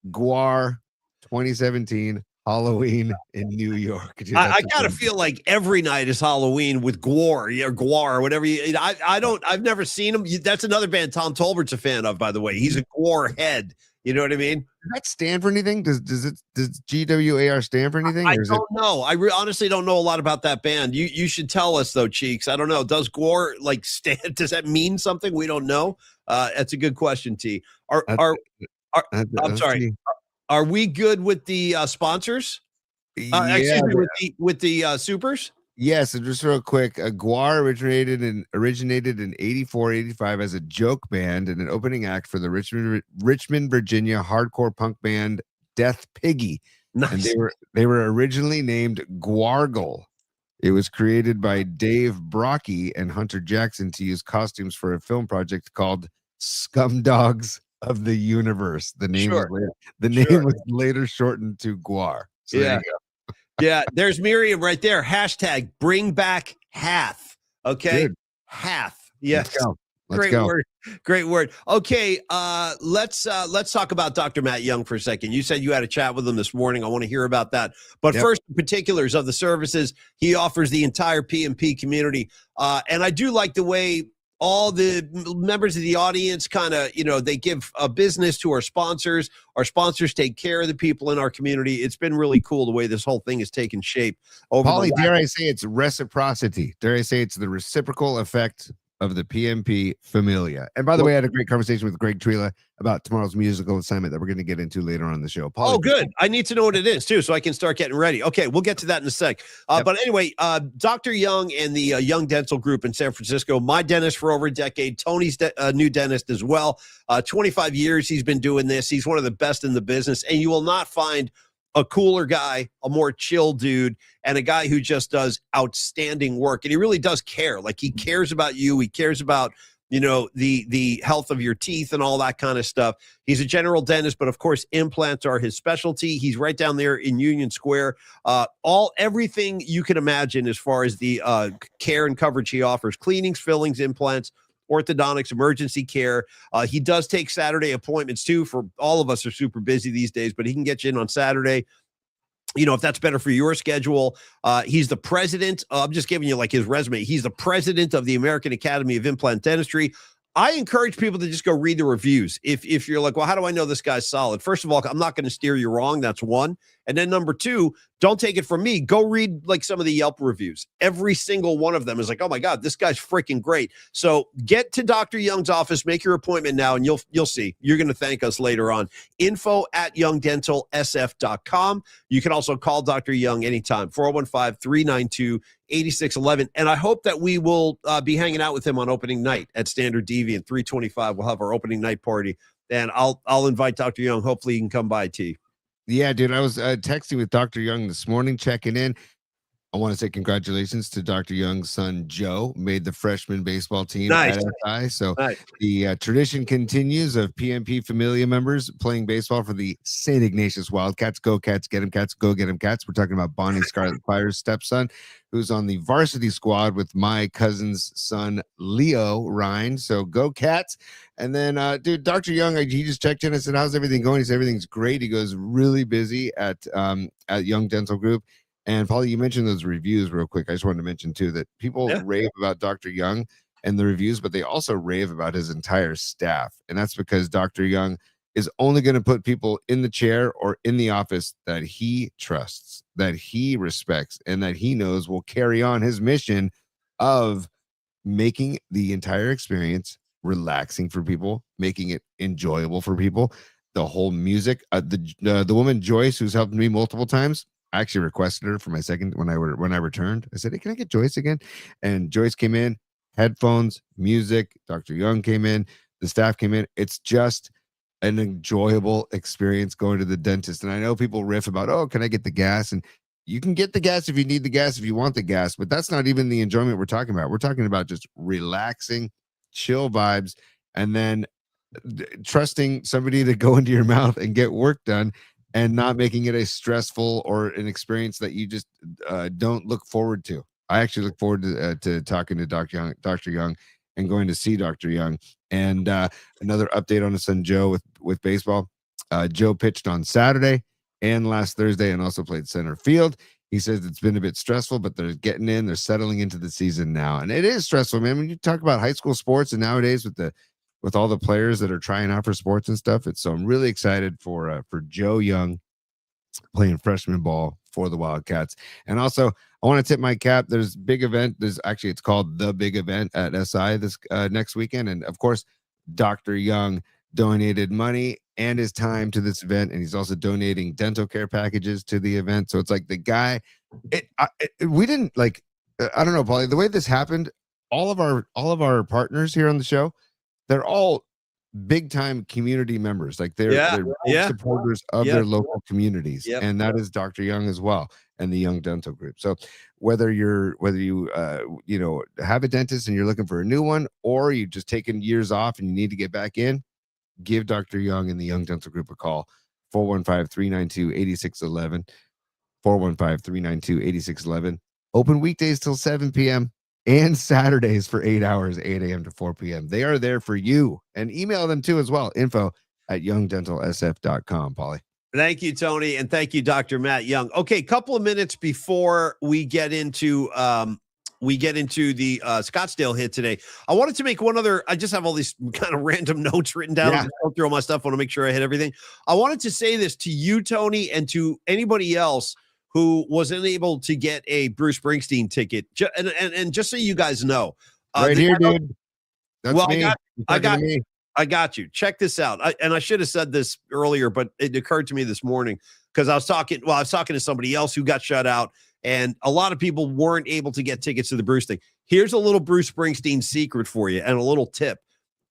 Guar 2017 Halloween in New York. Dude, I that's kind of feel like every night is Halloween with Gwar or Gwar or whatever. I've never seen him. That's another band Tom Tolbert's a fan of, by the way. He's a Gwar head. You know what I mean? Does that stand for anything? Does GWAR stand for anything? I Or is don't know. I honestly don't know a lot about that band. You should tell us though, Cheeks. I don't know. Does Gwar like stand? Does that mean something we don't know? That's a good question, T. Are I'm sorry. see. Are we good with the sponsors? Yeah, Excuse me, with the supers. yes, and just real quick, Guar originated in 84, 85 as a joke band and an opening act for the Richmond, Virginia hardcore punk band Death Piggy. And Nice. they were originally named Gwargle. It was created by Dave Brocky and Hunter Jackson to use costumes for a film project called Scumdogs of the Universe. The name Sure. was later shortened to Guar. So there Yeah. you go. Yeah, there's Miriam right there. Hashtag bring back Hath. Okay. Dude. Hath. Yes. Let's go. Let's Great go. word. Great word. Okay, let's talk about Dr. Matt Young for a second. You said you had a chat with him this morning. I want to hear about that. But Yep. first, the particulars of the services he offers the entire PMP community. And I do like the way all the members of the audience kind of, they give a business to our sponsors. Our sponsors take care of the people in our community. It's been really cool the way this whole thing has taken shape. Paulie, dare I say it's reciprocity? Dare I say it's the reciprocal effect of the PMP Familia? And by the way, I had a great conversation with Greg Trela about tomorrow's musical assignment that we're going to get into later on in the show. Paulie, Oh, good. I need to know what it is too, so I can start getting ready. Okay, we'll get to that in a sec. Yep. But anyway, Dr. Young and the Young Dental Group in San Francisco, my dentist for over a decade, Tony's new dentist as well. 25 years he's been doing this. He's one of the best in the business, and you will not find a cooler guy, a more chill dude, and a guy who just does outstanding work. And he really does care. Like, he cares about you. He cares about, the health of your teeth and all that kind of stuff. He's a general dentist, but of course, implants are his specialty. He's right down there in Union Square. Everything you can imagine as far as the care and coverage he offers: cleanings, fillings, implants, orthodontics, emergency care. He does take Saturday appointments too. For all of us are super busy these days, but he can get you in on Saturday. If that's better for your schedule. He's the president. I'm just giving you like his resume. He's the president of the American Academy of Implant Dentistry. I encourage people to just go read the reviews. If you're like, well, how do I know this guy's solid? First of all, I'm not going to steer you wrong. That's one. And then number two, don't take it from me. Go read like some of the Yelp reviews. Every single one of them is like, oh my God, this guy's freaking great. So get to Dr. Young's office, make your appointment now, and you'll see. You're going to thank us later on. info@youngdentalsf.com. You can also call Dr. Young anytime, 415-392-8611. And I hope that we will be hanging out with him on opening night at Standard Deviant 325. We'll have our opening night party, and I'll invite Dr. Young. Hopefully he can come by, T. Yeah, dude, I was texting with Dr. Young this morning, checking in. I want to say congratulations to Dr. Young's son, Joe, made the freshman baseball team Nice. at SI. So Nice. the tradition continues of PMP Familia members playing baseball for the St. Ignatius Wildcats. Go Cats, get 'em Cats, go get 'em Cats. We're talking about Bonnie Scarlet Fire's stepson, who's on the varsity squad with my cousin's son, Leo Ryan. So go Cats. And then, dude, Dr. Young, he just checked in. I said, how's everything going? He said, everything's great. He goes, really busy at Young Dental Group. And Paulie, you mentioned those reviews real quick. I just wanted to mention too that people rave about Dr. Young and the reviews, but they also rave about his entire staff. And that's because Dr. Young is only going to put people in the chair or in the office that he trusts, that he respects, and that he knows will carry on his mission of making the entire experience relaxing for people, making it enjoyable for people. The whole music, the woman Joyce, who's helped me multiple times, I actually requested her for my second when I returned. I said, hey, can I get Joyce again? And Joyce came in, headphones, music. Dr. Young came in, the staff came in. It's just an enjoyable experience going to the dentist. And I know people riff about, oh, can I get the gas? And you can get the gas if you need the gas, if you want the gas, but that's not even the enjoyment we're talking about. We're talking about just relaxing, chill vibes, and then trusting somebody to go into your mouth and get work done, and not making it a stressful or an experience that you just don't look forward to. I actually look forward to talking to Dr. Young and going to see Dr. Young. And another update on his son Joe with baseball. Joe pitched on Saturday and last Thursday, and also played center field. He says it's been a bit stressful, but they're getting in. They're settling into the season now, and it is stressful, man. When you talk about high school sports, and nowadays with all the players that are trying out for sports and stuff, so I'm really excited for Joe Young playing freshman ball for the Wildcats. And also, I want to tip my cap. There's big event. It's called the big event at SI this next weekend, and of course, Dr. Young donated money and his time to this event, and he's also donating dental care packages to the event. So it's like the guy, we didn't like, I don't know, Paulie, the way this happened, all of our partners here on the show, they're all big time community members. Like they're supporters of their local communities, and that is Dr. Young as well, and the Young Dental Group. So whether you have a dentist and you're looking for a new one, or you just taken years off and you need to get back in, give Dr. Young and the Young Dental Group a call. 415-392-8611. 415-392-8611. Open weekdays till 7 p.m. and Saturdays for 8 hours, 8 a.m. to 4 p.m. They are there for you. And email them too as well. info@youngdentalsf.com, Paulie. Thank you, Tony, and thank you, Dr. Matt Young. Okay, couple of minutes before we get into the Scottsdale hit today, I wanted to make one other. I just have all these kind of random notes written down. Yeah. Go through all my stuff. I want to make sure I hit everything. I wanted to say this to you, Tony, and to anybody else who wasn't able to get a Bruce Springsteen ticket. And just so you guys know, right here, dude. That's well, me. I got you. Check this out. I should have said this earlier, but it occurred to me this morning because I was talking to somebody else who got shut out, and a lot of people weren't able to get tickets to the Bruce thing. Here's a little Bruce Springsteen secret for you and a little tip.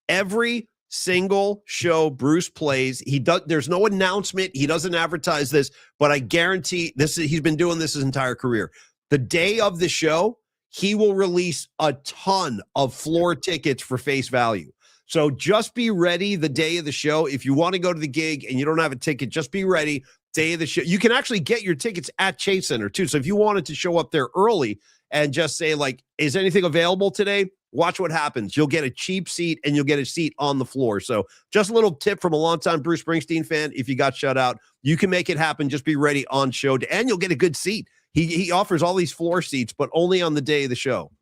Every single show Bruce plays, there's no announcement. He doesn't advertise this, but I guarantee he's been doing this his entire career. The day of the show, he will release a ton of floor tickets for face value. So just be ready the day of the show. If you want to go to the gig and you don't have a ticket, just be ready. Day of the show. You can actually get your tickets at Chase Center too. So if you wanted to show up there early and just say like, is anything available today? Watch what happens. You'll get a cheap seat and you'll get a seat on the floor. So just a little tip from a longtime Bruce Springsteen fan. If you got shut out, you can make it happen. Just be ready on show and you'll get a good seat. He offers all these floor seats, but only on the day of the show.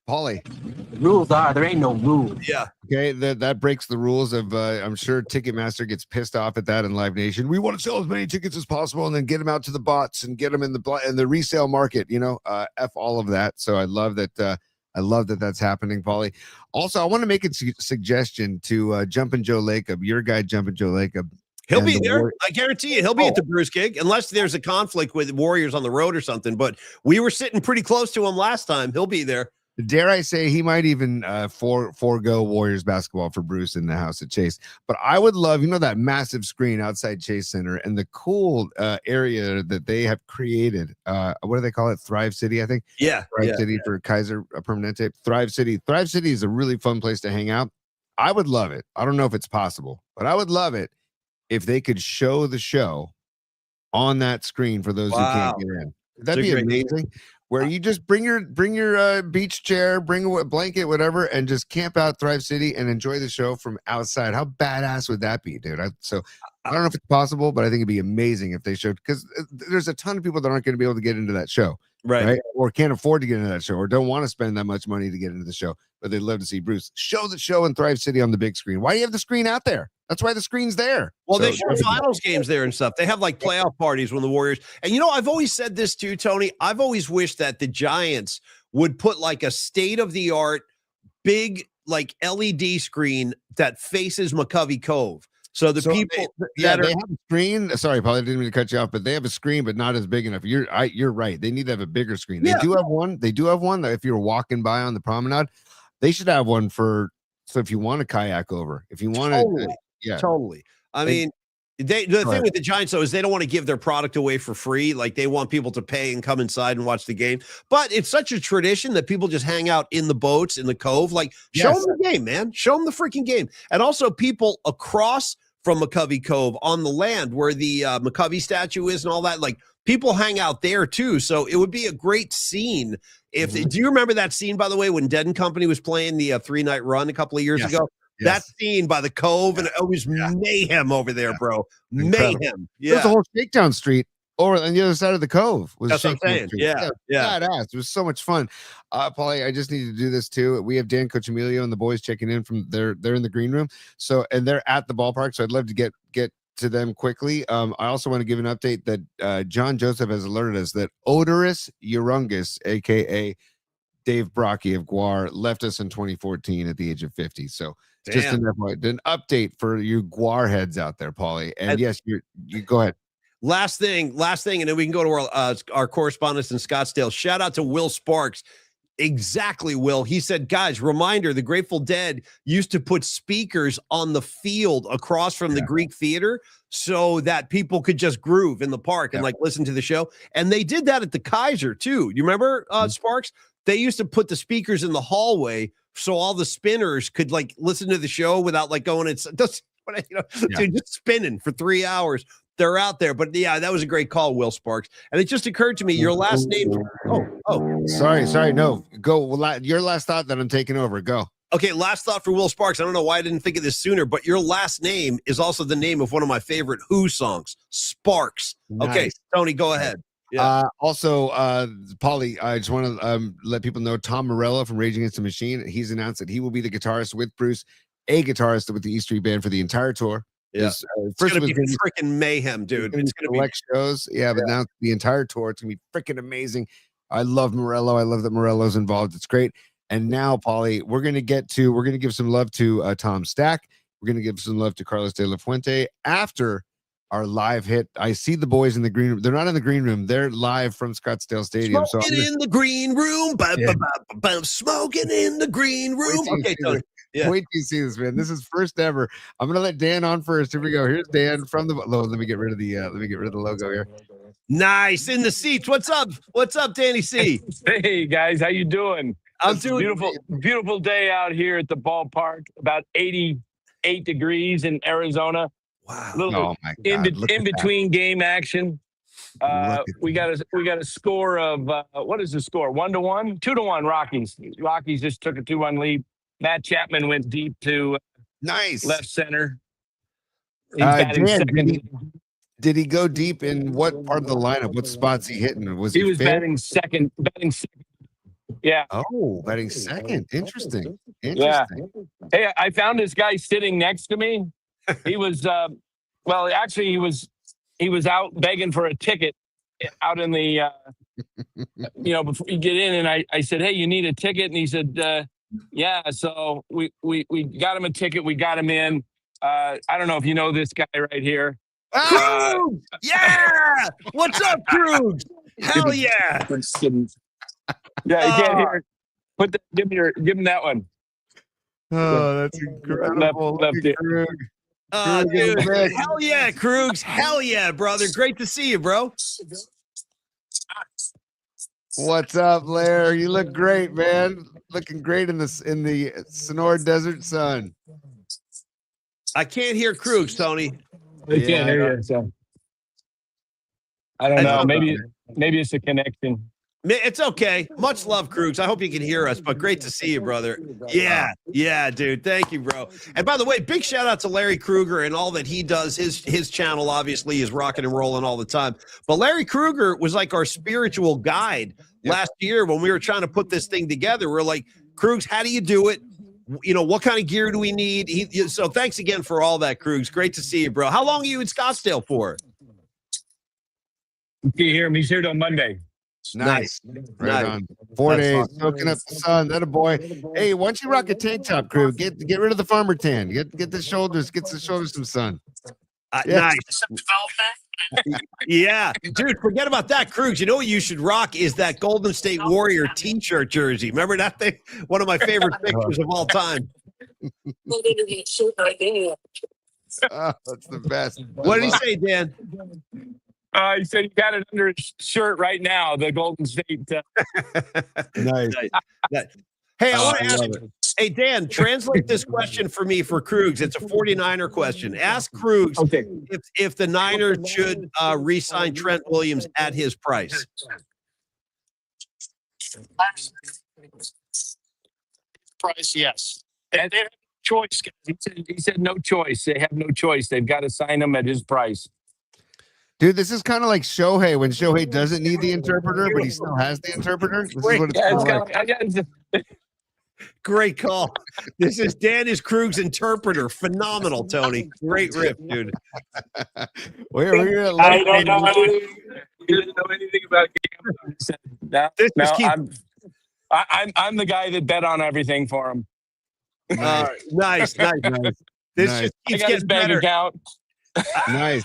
Paulie, the rules are there ain't no rules. Yeah. Okay, that breaks the rules of. I'm sure Ticketmaster gets pissed off at that in Live Nation. We want to sell as many tickets as possible and then get them out to the bots and get them in the resale market. F all of that. So I love that. I love that that's happening, Paulie. Also, I want to make a suggestion to Jumpin' Joe Lacob, your guy, Jumpin' Joe Lacob. He'll be there. I guarantee you, he'll be at the Bruce gig, unless there's a conflict with Warriors on the road or something. But we were sitting pretty close to him last time. He'll be there. Dare I say he might even forego Warriors basketball for Bruce in the house at Chase. But I would love, that massive screen outside Chase Center and the cool area that they have created. What do they call it? Thrive City, I think. Yeah. Thrive City for Kaiser Permanente. Thrive City. Thrive City is a really fun place to hang out. I would love it. I don't know if it's possible, but I would love it if they could show the show on that screen for those who can't get in. That'd be amazing. Where you just bring your beach chair, bring a blanket, whatever, and just camp out Thrive City and enjoy the show from outside. How badass would that be, dude? I don't know if it's possible, but I think it'd be amazing if they showed, because there's a ton of people that aren't going to be able to get into that show, right? Or can't afford to get into that show, or don't want to spend that much money to get into the show, but they'd love to see Bruce. Show the show in Thrive City on the big screen. Why do you have the screen out there? That's why the screen's there. Well, they show finals games there and stuff. They have like playoff parties when the Warriors. And I've always said this too, Tony. I've always wished that the Giants would put like a state-of-the-art big like LED screen that faces McCovey Cove. So people they have a screen. Sorry, Paul, I didn't mean to cut you off, but they have a screen, but not as big enough. You're right. They need to have a bigger screen. They do have one. They do have one that if you're walking by on the promenade, they should have one so if you want to kayak over, if you want to. Yeah, totally. I mean, the thing with the Giants, though, is they don't want to give their product away for free. Like, they want people to pay and come inside and watch the game. But it's such a tradition that people just hang out in the boats, in the cove. Like, show them the game, man. Show them the freaking game. And also people across from McCovey Cove on the land where the McCovey statue is and all that. Like, people hang out there, too. So it would be a great scene. Do you remember that scene, by the way, when Dead & Company was playing the 3-night run a couple of years ago? That Yes. scene by the Cove, and it was mayhem over there, bro. Incredible. Mayhem. There's a Yeah. whole Shakedown Street over on the other side of the Cove. Was That's what I'm Shakedown saying. Street. Yeah. Yeah. Badass. It was so much fun. Paulie, I just need to do this too. We have Dan Cochimilio and the boys checking in from they're in the green room. So and they're at the ballpark. So I'd love to get to them quickly. I also want to give an update that John Joseph has alerted us that Odorous Urungus, aka Dave Brocky of Guar, left us in 2014 at the age of 50. So just Damn. an update for you Guar heads out there, Paulie. And yes, you go ahead. Last thing, and then we can go to our correspondents in Scottsdale. Shout out to Will Sparks. Exactly, Will. He said, guys, reminder, the Grateful Dead used to put speakers on the field across from the Greek Theater so that people could just groove in the park and like listen to the show. And they did that at the Kaiser too. You remember, Sparks? They used to put the speakers in the hallway so all the spinners could like listen to the show without like going, dude, just spinning for 3 hours. They're out there. But yeah, that was a great call, Will Sparks. And it just occurred to me, your last name. Sorry. No, go. Your last thought that I'm taking over. Go. Okay, last thought for Will Sparks. I don't know why I didn't think of this sooner, but your last name is also the name of one of my favorite Who songs, Sparks. Nice. Okay, Tony, go ahead. Yeah. Also, Paulie, I just want to let people know Tom Morello from Rage Against the Machine. He's announced that he will be the guitarist with Bruce, a guitarist with the E Street Band for the entire tour. Yeah. It's going to be freaking mayhem, dude. It's going to be shows. Yeah, but now the entire tour, it's going to be freaking amazing. I love Morello. I love that Morello's involved. It's great. And now, Paulie, we're going to give some love to Tom Stack. We're going to give some love to Carlos De La Fuente after our live hit. I see the boys in the green room. They're not in the green room. They're live from Scottsdale Stadium. Smoking in the green room. Smoking in the green room. Okay, Tony. Yeah. Wait till you see this, man. This is first ever. I'm gonna let Dan on first. Here we go. Here's Dan from the let me get rid of the logo here. Nice in the seats. What's up? What's up, Danny C? Hey guys, how you doing? I'm doing beautiful day out here at the ballpark. About 88 degrees in Arizona. Wow. Oh my God. In between game action. We got a score of what is the score? 1-1, 2-1 Rockies. Rockies just took a 2-1 lead. Matt Chapman went deep to nice left center. He's Dan, second. Did he go deep in what part of the lineup? What spots he hitting? He was batting second. Yeah. Oh, batting second. Interesting. Yeah. Hey, I found this guy sitting next to me. He was actually he was out begging for a ticket out in the before you get in, and I said, hey, you need a ticket? And he said, yeah. So we got him a ticket. We got him in. I don't know if you know this guy right here. Krug! Yeah! What's up, Krug? Hell yeah! Yeah, you can't hear it. Give him that one. Oh, that's incredible. Left it. Dude, hell yeah, Krugs. Hell yeah, brother. Great to see you, bro. What's up, Lair? You look great, man. Looking great in the Sonora Desert sun. I can't hear Krugs, Tony. I can't hear you. So. I don't know. Maybe it's a connection. It's okay. Much love, Krugs. I hope you can hear us, but great to see you, brother. Yeah, dude. Thank you, bro. And by the way, big shout out to Larry Kruger and all that he does. His channel obviously is rocking and rolling all the time. But Larry Kruger was like our spiritual guide last year when we were trying to put this thing together. We're like, Krugs, how do you do it? What kind of gear do we need? So thanks again for all that, Krugs. Great to see you, bro. How long are you in Scottsdale for? Can you hear him? He's here till Monday. Nice. Right on. 4 days, soaking up the sun. That a boy. Hey, why don't you rock a tank top, crew? Get rid of the farmer tan. Get the shoulders. Get the shoulders some sun. Nice. Yeah, dude. Forget about that, Krugs. You know what you should rock is that Golden State Warrior T-shirt jersey. Remember that thing? One of my favorite pictures of all time. That's the best. What did he say, Dan? He said he got it under his shirt right now. The Golden State. Nice. Hey, I want to ask. Hey, Dan, translate this question for me for Krugs. It's a 49er question. Ask Krugs if the Niners should re-sign Trent Williams at his price. Price, yes. And choice. He said no choice. They have no choice. They've got to sign him at his price. Dude, this is kind of like Shohei when Shohei doesn't need the interpreter, but he still has the interpreter. This is what it's Yeah, it's kinda kind of Great call. This is Dennis Krug's interpreter. Phenomenal, Tony. Great rip, dude. We're at I don't know. He didn't know anything about games. No, This no, just keeps- I'm the guy that bet on everything for him. Nice. This Nice. just I keeps got his getting bank better. account. Nice.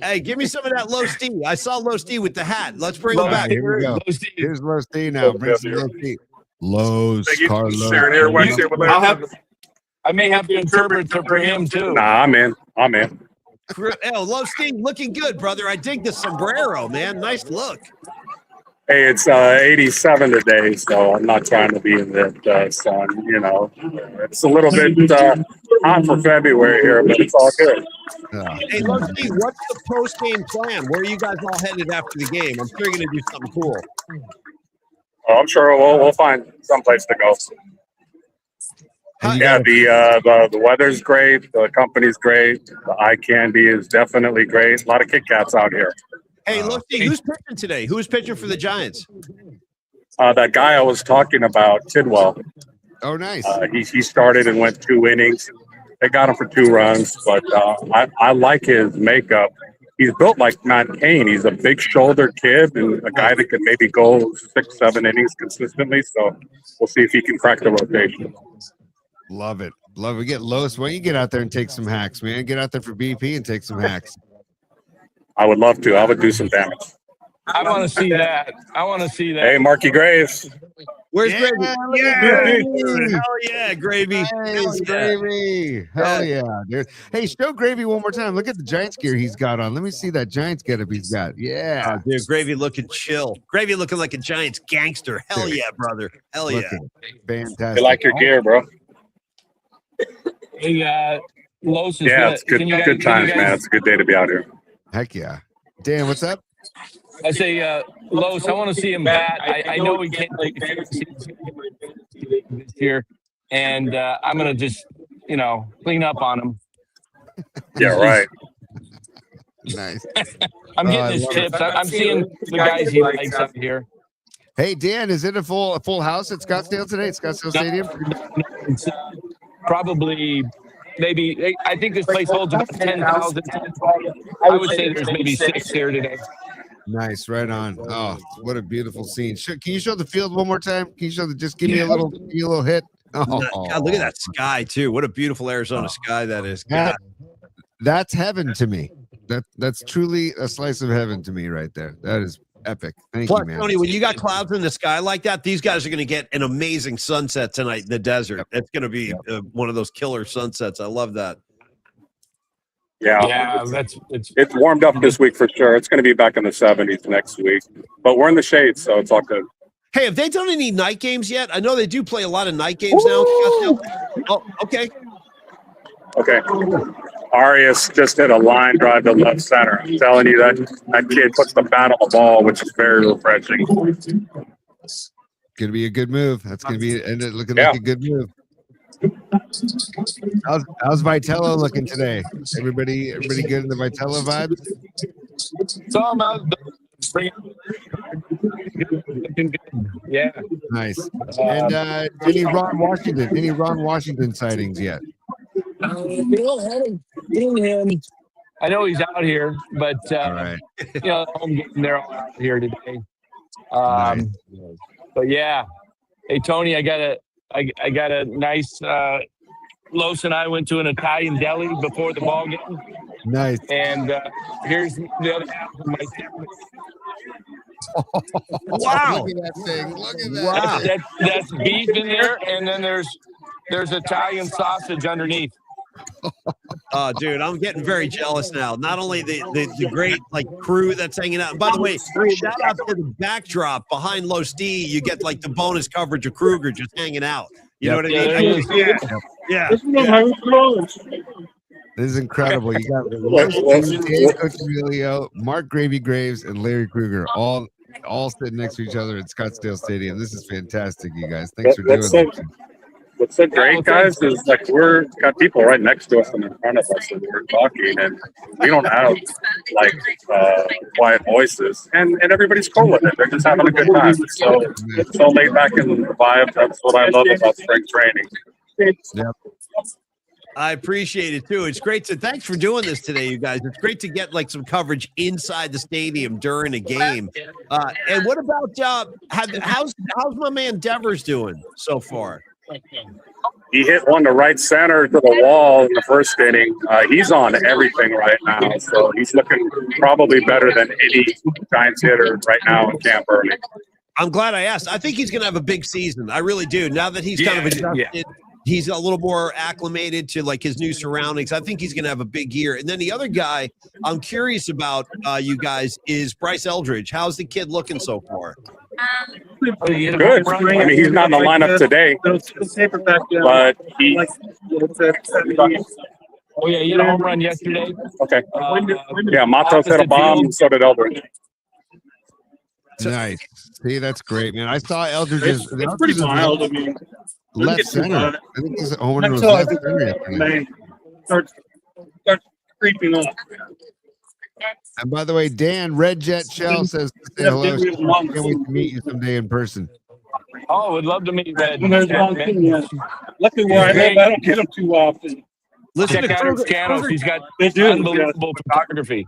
Hey, give me some of that Low Steve. I saw Low Steve with the hat. Let's bring Low him back. Here we go. Low Steve. Here's Low Steve now. Bring some Low Steve. Lowe's, Carlos. I may have to interpret for him too. Nah, I'm in. Oh, Low Steve, looking good, brother. I dig the sombrero, man. Nice look. Hey, it's 87 today, so I'm not trying to be in that sun. You know, it's a little bit hot for February here, but it's all good. Hey, Low Steve, what's the post-game plan? Where are you guys all headed after the game? I'm sure you're going to do something cool. Oh, I'm sure we'll find someplace to go. Yeah, the weather's great. The company's great. The eye candy is definitely great. A lot of Kit Kats out here. Hey, Low Steve, who's pitching today? Who's pitching for the Giants? That guy I was talking about, Tidwell. Oh, nice. He started and went 2 innings. They got him for 2 runs, but I like his makeup. He's built like Matt Cain. He's a big shouldered kid and a guy that can maybe go 6, 7 innings consistently. So we'll see if he can crack the rotation. Love it. Love it. Get Lowe's. Why don't you get out there and take some hacks, man? Get out there for BP and take some hacks. I would love to. I would do some damage. I want to see that. Hey, Marky Graves. Where's Gravy? Yeah. Hell yeah, Gravy. Nice, Gravy. Hell yeah, dude. Hey, show Gravy one more time. Look at the Giants gear he's got on. Let me see that Giants getup he's got. Yeah. Oh, dude, Gravy looking chill. Gravy looking like a Giants gangster. Hell yeah, brother. Hell yeah. Looking fantastic. You like your gear, bro? Hey, Los is Yeah, it's good times, man. It's a good day to be out here. Heck yeah. Dan, what's up? I say, Los, I want to see him bat. I know he can't play fantasy this year, and I'm gonna just, clean up on him. Yeah, right. Nice. I'm getting his tips. I'm seeing the guys he likes up here. Hey, Dan, is it a full house at Scottsdale today? At Scottsdale Stadium? It's, probably, maybe. I think this place holds about 10,000. I would say there's maybe 6 here today. Nice, right on. Oh, what a beautiful scene. Can you show the field one more time? Can you show just give me a little hit? Oh, God, look at that sky too. What a beautiful Arizona sky that is. God. That's heaven to me. That's truly a slice of heaven to me right there. That is epic. Thank you, man. Tony, when you got clouds in the sky like that, these guys are going to get an amazing sunset tonight in the desert. Yep. It's going to be one of those killer sunsets. I love that. Yeah, it's warmed up this week for sure. It's going to be back in the 70s next week, but we're in the shade, so it's all good. Hey, have they done any night games yet? I know they do play a lot of night games now. Oh, okay. Okay. Arias just hit a line drive to left center. I'm telling you that kid puts the bat on the ball, which is very refreshing. Gonna be a good move. That's gonna be looking like a good move. How's Vitello looking today? Everybody good in the Vitello vibe? So I'm out. Yeah. Nice. And any Ron Washington sightings yet? I know he's out here, but right. I'm getting there all out here today. Nice. But yeah, hey Tony, I got a nice. Los and I went to an Italian deli before the ball game. Nice. And here's the other half of my sandwich. Wow! Look at that thing! Look at that! Wow! That's beef in there, and then there's Italian sausage underneath. Oh, dude, I'm getting very jealous now. Not only the great crew that's hanging out. And by the way, shout out to the backdrop behind Low Steve. You get the bonus coverage of Kruger just hanging out. You know what I mean? Yeah. This is incredible. You got Coach Emilio, Mark Gravy Graves, and Larry Kruger all sitting next to each other at Scottsdale Stadium. This is fantastic, you guys. Thanks for doing this. what's so great, guys, is like we're got people right next to us and in front of us, and we're talking, and we don't have like quiet voices, and everybody's cool with it. They're just having a good time. So it's so laid back in the vibe. That's what I love about spring training. Yep. I appreciate it too. It's great to thanks for doing this today, you guys. It's great to get like some coverage inside the stadium during a game. And what about how's my man Devers doing so far? He hit one to right center to the wall in the first inning. He's on everything right now, so he's looking probably better than any Giants hitter right now in camp early. I'm glad I asked. I think he's going to have a big season. I really do. Now that he's kind of adjusted, he's a little more acclimated to like his new surroundings. I think he's going to have a big year. And then the other guy I'm curious about, you guys, is Bryce Eldridge. How's the kid looking so far? Good. I mean, he's not in the lineup today, but he. Oh yeah, he hit a home run yesterday. Okay. Yeah, Matos hit a bomb, and so did Eldridge. Nice. See, that's great, man. I saw Eldridge's. It's pretty mild. I mean, left center. I think his home run was until I left think center yesterday. starts creeping up. And by the way, Dan Red Jet Shell says say hello. Can't wait to meet you someday in person. Oh, would love to meet Red. When there's one thing, yes. Luckily where I live, I don't get them too often. Listen Check to out his Kruger. channels. He's got They do. unbelievable photography.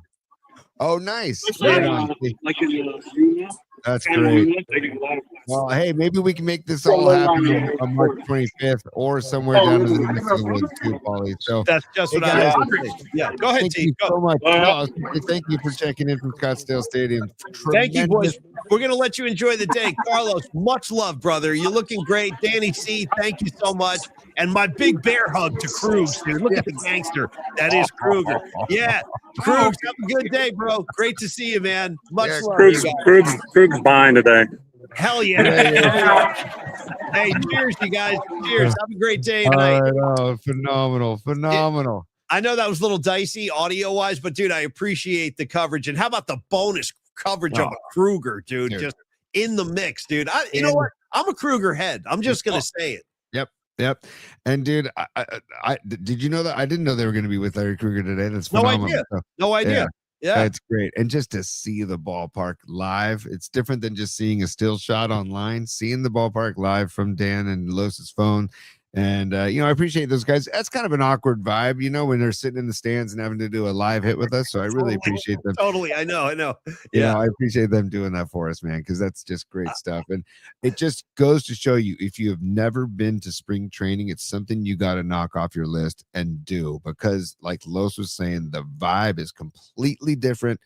Oh, nice. Yeah. Right on. Like in Union. That's And great. Union, they do a lot of Well, hey, maybe we can make this all happen on March 25th or somewhere down in the neck of the woods too, Paulie. So That's just Hey, what I guys. was going to say. Yeah, go ahead, thank T. you Go. so much. No, I was gonna say thank you for checking in from Scottsdale Stadium. Thank you, boys. Tremendous- We're going to let you enjoy the day. Carlos, much love, brother. You're looking great. Danny C., thank you so much. And my big bear hug to Krugs, dude. Look at the gangster. That is Kruger. Yeah. Krugs, have a good day, bro. Great to see you, man. Much Yeah, love. you guys. Krug's buying today. Hell yeah. Hey, cheers, you guys. Cheers. Have a great day All tonight. right, oh, phenomenal. I know that was a little dicey audio-wise, but, dude, I appreciate the coverage. And how about the bonus coverage of a Kruger, dude? Just in the mix, dude. You know what? I'm a Kruger head. I'm just going to say it. Yep. And dude, I did you know that I didn't know they were going to be with Larry Kruger today? That's No phenomenal. idea. So, No idea. Yeah. that's great. And just to see the ballpark live, it's different than just seeing a still shot online. Seeing the ballpark live from Dan and Los's phone. And I appreciate those guys. That's kind of an awkward vibe, when they're sitting in the stands and having to do a live hit with us. So I really appreciate them. Totally. I know. Yeah, I appreciate them doing that for us, man, because that's just great stuff. And it just goes to show you, if you have never been to spring training, it's something you got to knock off your list and do, because like Los was saying, the vibe is completely different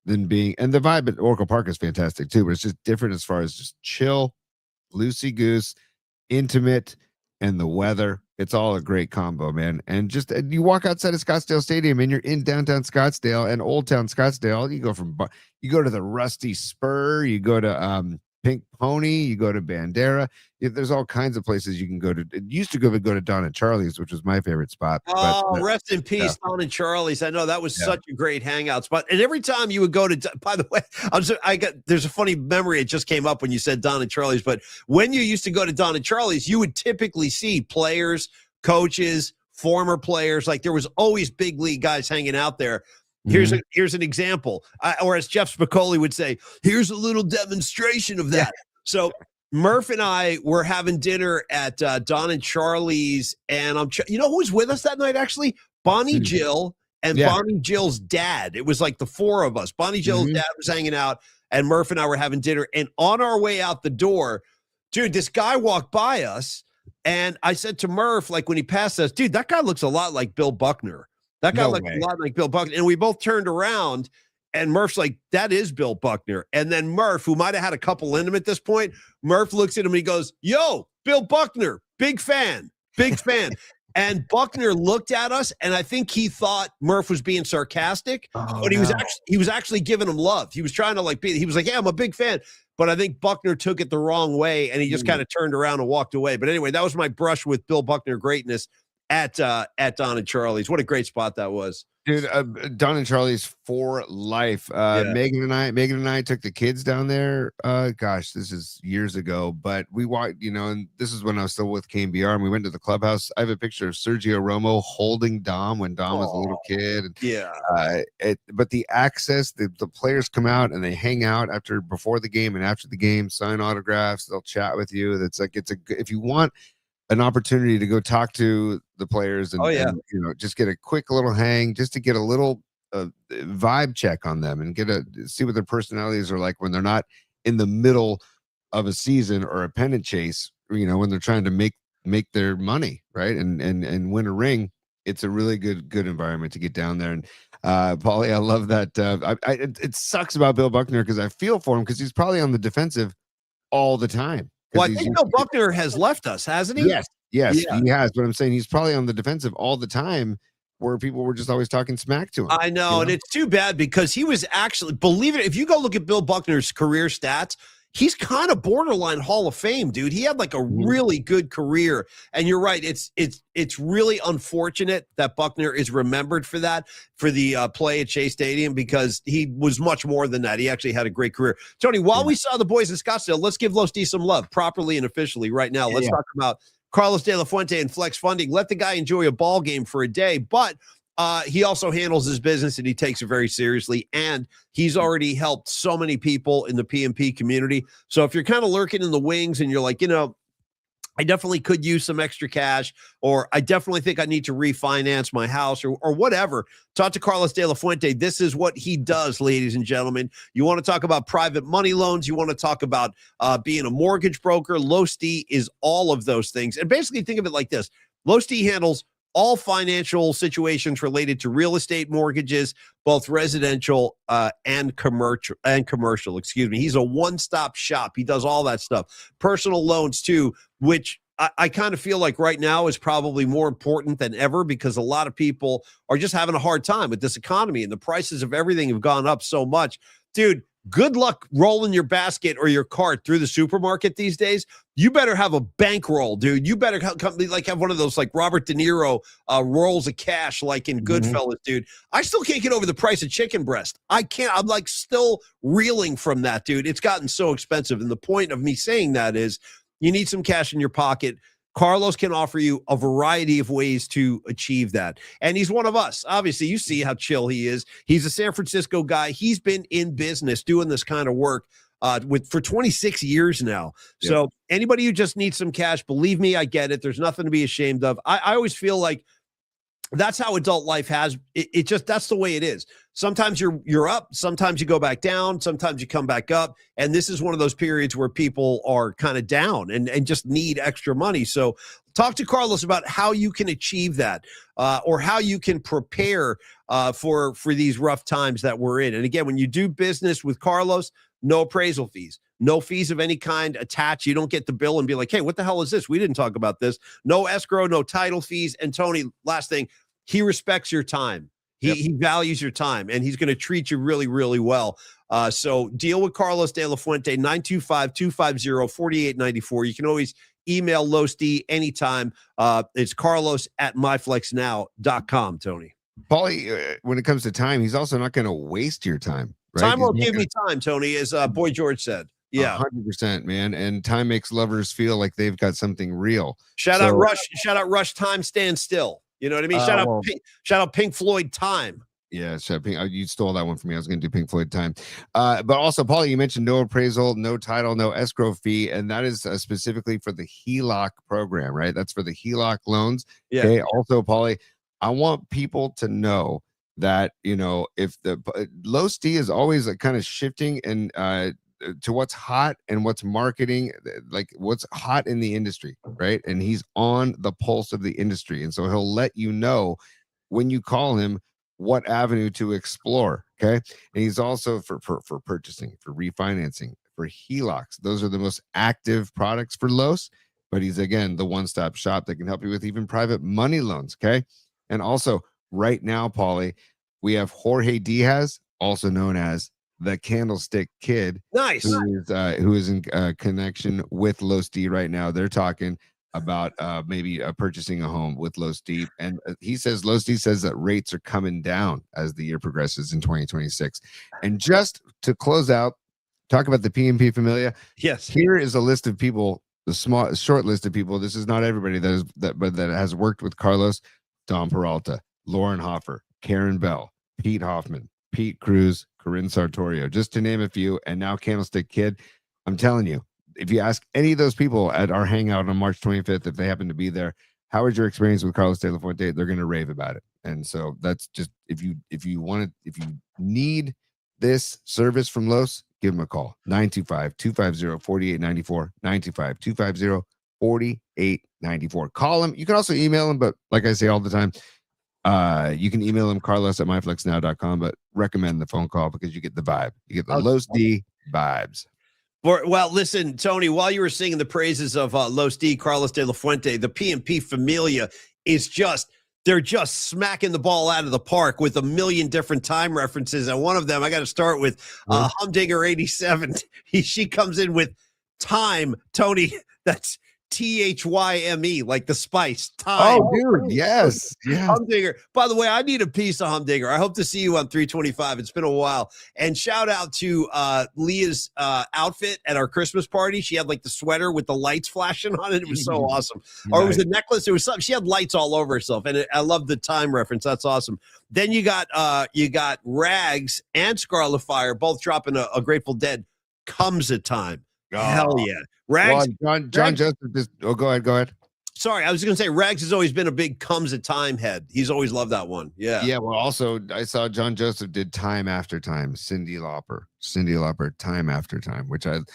than and the vibe at Oracle Park is fantastic too, but it's just different as far as just chill, loosey goose, intimate, and the weather. It's all a great combo, man. And just you walk outside of Scottsdale Stadium and you're in downtown Scottsdale and Old Town Scottsdale. You go to the Rusty Spur, you go to Pink Pony, you go to Bandera. There's all kinds of places you can go to. It used to go to Don and Charlie's, which was my favorite spot. Oh, rest in peace, Don and Charlie's. I know that was such a great hangout spot. And every time you would go to, by the way, there's a funny memory. It just came up when you said Don and Charlie's. But when you used to go to Don and Charlie's, you would typically see players, coaches, former players. Like there was always big league guys hanging out there. Here's an example, or as Jeff Spicoli would say, here's a little demonstration of that. So Murph and I were having dinner at Don and Charlie's, and you know who was with us that night? Actually, Bonnie Jill and Bonnie Jill's dad. It was like the four of us. Bonnie Jill's dad was hanging out, and Murph and I were having dinner. And on our way out the door, dude, this guy walked by us, and I said to Murph, like when he passed us, dude, that guy looks a lot like Bill Buckner. That guy looks a lot like Bill Buckner. And we both turned around, and Murph's like, that is Bill Buckner. And then Murph, who might have had a couple in him at this point, Murph looks at him and he goes, yo, Bill Buckner, big fan. And Buckner looked at us, and I think he thought Murph was being sarcastic, but he was actually giving him love. He was trying to he was like, yeah, I'm a big fan. But I think Buckner took it the wrong way, and he just kind of turned around and walked away. But anyway, that was my brush with Bill Buckner greatness at Don and Charlie's. What a great spot that was. Dude, Don and Charlie's for life. Yeah. Megan and I took the kids down there. Gosh, this is years ago, but we walked, and this is when I was still with KBR, and we went to the clubhouse. I have a picture of Sergio Romo holding Dom when Dom was a little kid. And, Yeah. but the access, the players come out and they hang out before the game and after the game, sign autographs. They'll chat with you. If you want an opportunity to go talk to the players and, just get a quick little hang, just to get a little vibe check on them and see what their personalities are like when they're not in the middle of a season or a pennant chase, when they're trying to make their money, right, and win a ring. It's a really good environment to get down there. And Paulie, I love that. It sucks about Bill Buckner because I feel for him because he's probably on the defensive all the time. Well, I think Bill Buckner has left us, hasn't he? Yes, yeah. He has. But I'm saying he's probably on the defensive all the time, where people were just always talking smack to him. I know, and it's too bad because he was actually, believe it, if you go look at Bill Buckner's career stats, he's kind of borderline Hall of Fame, dude. He had like a really good career. And you're right. It's really unfortunate that Buckner is remembered for that, for the play at Shea Stadium, because he was much more than that. He actually had a great career. Tony, while we saw the boys in Scottsdale, let's give Los D some love properly and officially right now. Let's talk about Carlos De La Fuente and Flex Funding. Let the guy enjoy a ball game for a day, but he also handles his business and he takes it very seriously. And he's already helped so many people in the PMP community. So if you're kind of lurking in the wings and you're like, I definitely could use some extra cash, or I definitely think I need to refinance my house or whatever, talk to Carlos De La Fuente. This is what he does, ladies and gentlemen. You want to talk about private money loans. You want to talk about being a mortgage broker. Los D is all of those things. And basically think of it like this. Los D handles all financial situations related to real estate mortgages, both residential and commercial. Excuse me. He's a one-stop shop. He does all that stuff. Personal loans too, which I kind of feel like right now is probably more important than ever, because a lot of people are just having a hard time with this economy and the prices of everything have gone up so much. Dude, good luck rolling your basket or your cart through the supermarket these days. You better have a bankroll, dude. You better have one of those like Robert De Niro rolls of cash like in Goodfellas, dude. I still can't get over the price of chicken breast. I can't. I'm like still reeling from that, dude. It's gotten so expensive. And the point of me saying that is you need some cash in your pocket. Carlos can offer you a variety of ways to achieve that. And he's one of us. Obviously, you see how chill he is. He's a San Francisco guy. He's been in business doing this kind of work for 26 years now. Yep. So anybody who just needs some cash, believe me, I get it. There's nothing to be ashamed of. I always feel like that's how adult life has it. Just that's the way it is. Sometimes you're up, sometimes you go back down, sometimes you come back up, and this is one of those periods where people are kind of down and just need extra money. So talk to Carlos about how you can achieve that, or how you can prepare for these rough times that we're in. And again, when you do business with Carlos, no appraisal fees, no fees of any kind attached. You don't get the bill and be like, hey, what the hell is this? We didn't talk about this. No escrow, no title fees. And Tony, last thing, he respects your time. He values your time, and he's going to treat you really, really well. So deal with Carlos De La Fuente, 925-250-4894. You can always email Los D anytime. It's carlos@myflexnow.com, Tony. Paulie, when it comes to time, he's also not going to waste your time. Right? Time won't give me time, Tony, as Boy George said. Yeah, 100%, man. And time makes lovers feel like they've got something real. Shout out Rush. Time Stand Still. You know what I mean? Shout out Pink Floyd Time. Yeah, you stole that one from me. I was going to do Pink Floyd Time. But also, Paulie, you mentioned no appraisal, no title, no escrow fee, and that is specifically for the HELOC program, right? That's for the HELOC loans. Yeah. Okay. Also, Paulie, I want people to know that, if the Los D is always kind of shifting and to what's hot and what's marketing, like what's hot in the industry, right? And he's on the pulse of the industry. And so he'll let you know when you call him what avenue to explore. Okay. And he's also for purchasing, for refinancing, for HELOCs. Those are the most active products for Los, but he's again the one-stop shop that can help you with even private money loans. Okay. And also right now, Paulie, we have Jorge Diaz, also known as the Candlestick Kid. Nice. Who is in connection with Los D right now. They're talking about maybe purchasing a home with Los D. And Los D says that rates are coming down as the year progresses in 2026. And just to close out, talk about the PMP Familia. Yes. Here is a list of people, the short list of people. This is not everybody but that has worked with Carlos: Don Peralta, Lauren Hoffer, Karen Bell, Pete Hoffman, Pete Cruz, Corinne Sartorio, just to name a few. And now Candlestick Kid. I'm telling you, if you ask any of those people at our hangout on March 25th, if they happen to be there, how was your experience with Carlos De La Fuente? They're going to rave about it. And so that's just, if you need this service from Los, give them a call. 925-250-4894, 925-250-4894. Call them. You can also email them, but like I say all the time, you can email them, carlos@myflexnow.com, but recommend the phone call because you get the vibe. You get the Los D vibes. Well, listen, Tony, while you were singing the praises of Los D, Carlos De La Fuente, the PMP Familia is they're just smacking the ball out of the park with a million different time references. And one of them, I got to start with Humdinger 87. She comes in with time, Tony. That's THYME, like the spice. Time. Oh, dude, yes. Humdinger. By the way, I need a piece of Humdinger. I hope to see you on 325. It's been a while. And shout out to Leah's outfit at our Christmas party. She had like the sweater with the lights flashing on it. It was so awesome. Nice. Or it was a necklace. It was something. She had lights all over herself. And I love the time reference. That's awesome. Then you got Rags and Scarlet Fire both dropping a Grateful Dead Comes a Time. Oh. Hell yeah. Rags. Well, John Joseph just, go ahead. Sorry, I was going to say Rags has always been a big Comes a Time head. He's always loved that one. Yeah. Yeah. Well, also I saw John Joseph did Time After Time. Cindy Lauper, Time After Time, which and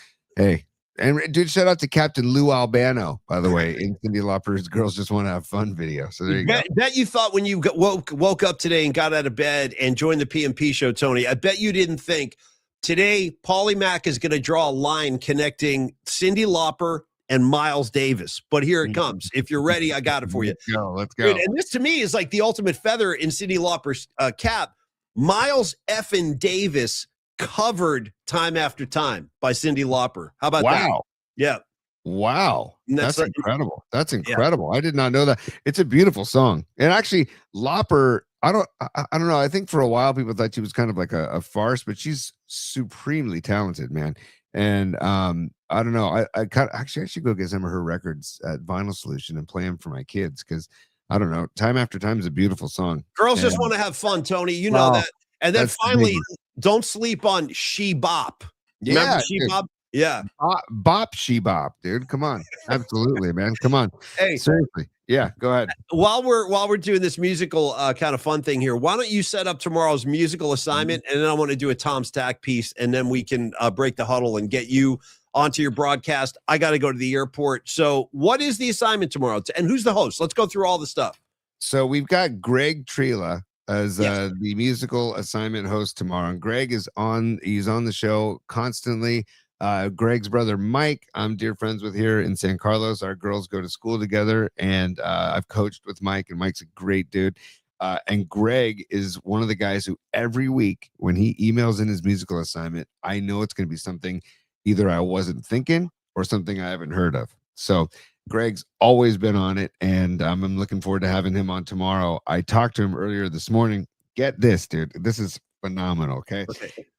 dude, shout out to Captain Lou Albano, by the way, in Cindy Lauper's Girls Just Want to Have Fun video. So there you go. Bet you thought when you woke up today and got out of bed and joined the PMP show, Tony, I bet you didn't think, today, Paulie Mack is going to draw a line connecting Cyndi Lauper and Miles Davis. But here it comes. If you're ready, I got it for you. Let's go. And this, to me, is like the ultimate feather in Cyndi Lauper's cap. Miles effing Davis covered Time After Time by Cyndi Lauper. How about that? Wow. Yeah. Wow. That's incredible. That's incredible. Yeah. I did not know that. It's a beautiful song. And actually, Lauper, I don't know. I think for a while people thought she was kind of like a farce, but she's supremely talented, man. And I don't know. I should go get some of her records at Vinyl Solution and play them for my kids because I don't know. Time After Time is a beautiful song. Girls just want to have fun, Tony. You know that. And then finally, don't sleep on She Bop. Remember She Bop? Yeah. Bop She Bop, dude. Come on. Absolutely, man. Come on. Hey, seriously. Yeah, go ahead. While we're doing this musical kind of fun thing here, why don't you set up tomorrow's musical assignment, and then I want to do a Tom Stack piece, and then we can break the huddle and get you onto your broadcast. I got to go to the airport. So what is the assignment tomorrow? And who's the host? Let's go through all the stuff. So we've got Greg Trela as the musical assignment host tomorrow. And Greg he's on the show constantly. Greg's brother Mike, I'm dear friends with here in San Carlos. Our girls go to school together, and I've coached with Mike, and Mike's a great dude. And Greg is one of the guys who every week when he emails in his musical assignment, I know it's going to be something either I wasn't thinking or something I haven't heard of. So Greg's always been on it, and I'm looking forward to having him on tomorrow. I talked to him earlier this morning. Get this, dude. This is phenomenal. Okay.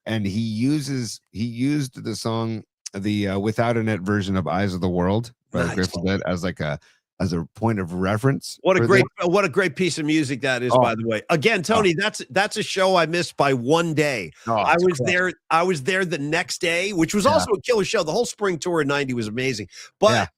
And he used the song, the Without a Net version of Eyes of the World by Grateful Dead as a point of reference. What a great piece of music that is, by the way. Again, Tony, that's a show I missed by one day. I was there the next day, which was also a killer show. The whole spring tour in 90 was amazing. But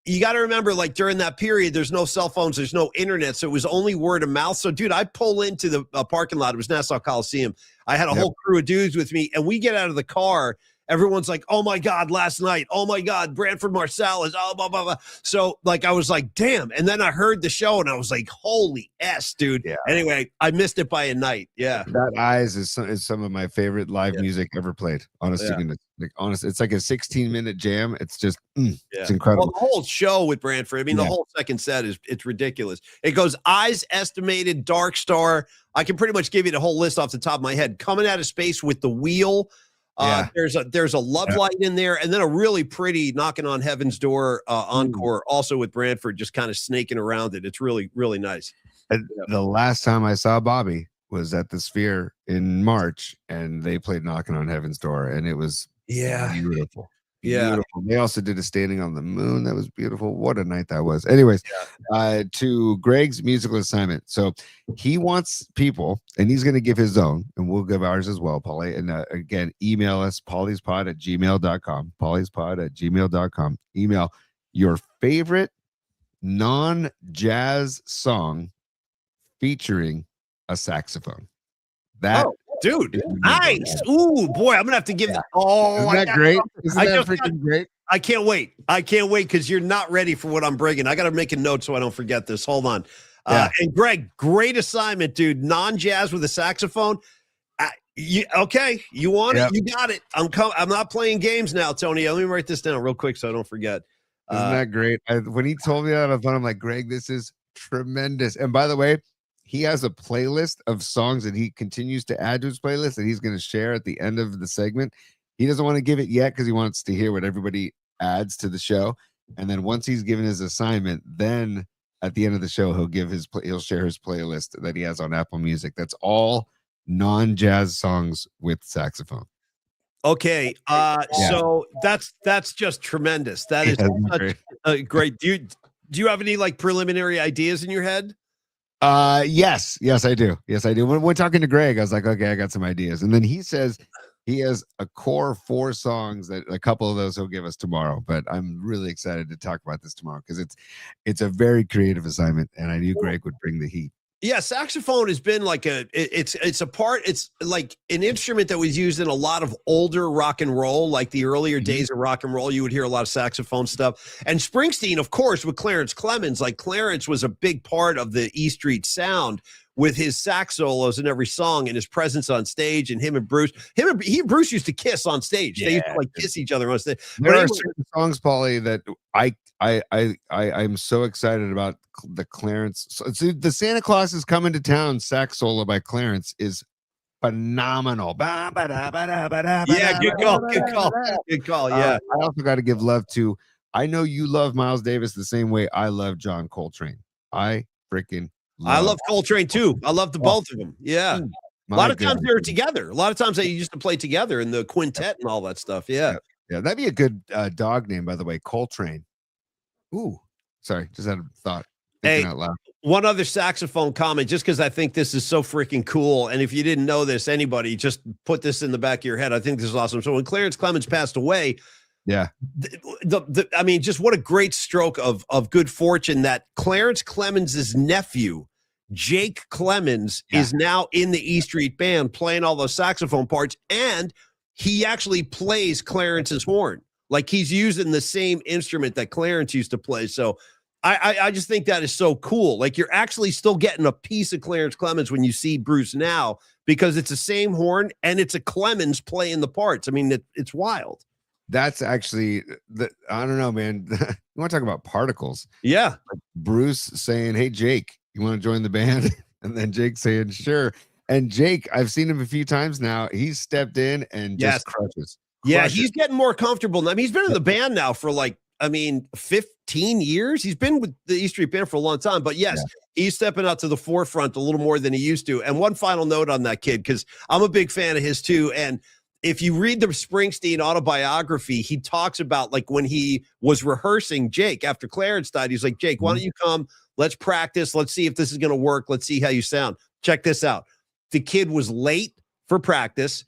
you got to remember, like during that period, there's no cell phones, there's no internet, so it was only word of mouth. So, dude, I pull into the parking lot. It was Nassau Coliseum. I had a whole crew of dudes with me, and we get out of the car. Everyone's like, "Oh my God, last night! Oh my God, Branford Marsalis!" Oh, blah blah blah. So, like, I was like, "Damn!" And then I heard the show, and I was like, "Holy S, dude!" Yeah. Anyway, I missed it by a night. Yeah, that Eyes is some of my favorite live music ever played. Honestly, it's like a 16-minute jam. It's just it's incredible. Well, the whole show with Branford. I mean, the whole second set it's ridiculous. It goes Eyes, Estimated, Dark Star. I can pretty much give you the whole list off the top of my head. Coming Out of Space with the Wheel. Yeah. There's a Love Light in there, and then a really pretty Knocking on Heaven's Door encore, also with Branford just kind of snaking around it. It's really, really nice. And the last time I saw Bobby was at the Sphere in March, and they played Knocking on Heaven's Door, and it was beautiful. Yeah. Beautiful. They also did a Standing on the Moon. That was beautiful. What a night that was. Anyways, to Greg's musical assignment. So he wants people, and he's going to give his own, and we'll give ours as well, Polly. And again, email us, pollyspod@gmail.com, pollyspod@gmail.com. Email your favorite non-jazz song featuring a saxophone. That dude, nice. Ooh, boy, I'm gonna have to give that. Oh, isn't that great? Isn't that freaking great? I can't wait. I can't wait because you're not ready for what I'm bringing. I got to make a note so I don't forget this. Hold on. And Greg, great assignment, dude. Non-jazz with a saxophone. Okay, you want it? You got it. I'm not playing games now, Tony. Let me write this down real quick so I don't forget. Isn't that great? When he told me that, I thought, I'm like, Greg, this is tremendous. And by the way, he has a playlist of songs that he continues to add to his playlist that he's going to share at the end of the segment. He doesn't want to give it yet because he wants to hear what everybody adds to the show. And then once he's given his assignment, then at the end of the show, he'll share his playlist that he has on Apple Music. That's all non-jazz songs with saxophone. Okay, so that's just tremendous. That is such great. Do you have any like preliminary ideas in your head? Yes, I do. When we're talking to Greg, I was like, okay, I got some ideas. And then he says he has a core 4 songs that a couple of those he'll give us tomorrow. But I'm really excited to talk about this tomorrow because it's a very creative assignment, and I knew Greg would bring the heat. Yeah, saxophone has been like it's like an instrument that was used in a lot of older rock and roll, like the earlier days of rock and roll. You would hear a lot of saxophone stuff. And Springsteen, of course, with Clarence Clemens, like Clarence was a big part of the E Street sound with his sax solos in every song and his presence on stage. And him and Bruce used to kiss on stage. They used to like kiss each other on stage. There are certain songs, Paulie, that I'm so excited about. The Clarence, so the Santa Claus is Coming to Town sax solo by Clarence is phenomenal. Yeah, good call. Yeah, I also got to give love to. I know you love Miles Davis the same way I love John Coltrane. I love Coltrane too. I love the both of them. Yeah, a lot of times they were together. A lot of times they used to play together in the quintet and all that stuff. Yeah, that'd be a good dog name, by the way, Coltrane. Ooh, sorry, just had a thought. Hey, one other saxophone comment, just because I think this is so freaking cool. And if you didn't know this, anybody, just put this in the back of your head. I think this is awesome. So when Clarence Clemens passed away, I mean, just what a great stroke of good fortune that Clarence Clemens's nephew, Jake Clemens, is now in the E Street Band playing all those saxophone parts. And he actually plays Clarence's horn. Like he's using the same instrument that Clarence used to play. So I just think that is so cool. Like you're actually still getting a piece of Clarence Clemens when you see Bruce now because it's the same horn and it's a Clemens playing the parts. I mean, it's wild. That's actually I don't know, man. You want to talk about particles? Yeah. Like Bruce saying, "Hey, Jake, you want to join the band?" And then Jake saying, "Sure." And Jake, I've seen him a few times now. He's stepped in and just crushes. Yeah, he's getting more comfortable now. I mean, he's been in the band now for 15 years. He's been with the E Street Band for a long time, but yes, he's stepping out to the forefront a little more than he used to. And one final note on that kid, because I'm a big fan of his too. And if you read the Springsteen autobiography, he talks about like when he was rehearsing Jake after Clarence died, he's like, Jake, why don't you come? Let's practice. Let's see if this is going to work. Let's see how you sound. Check this out. The kid was late for practice.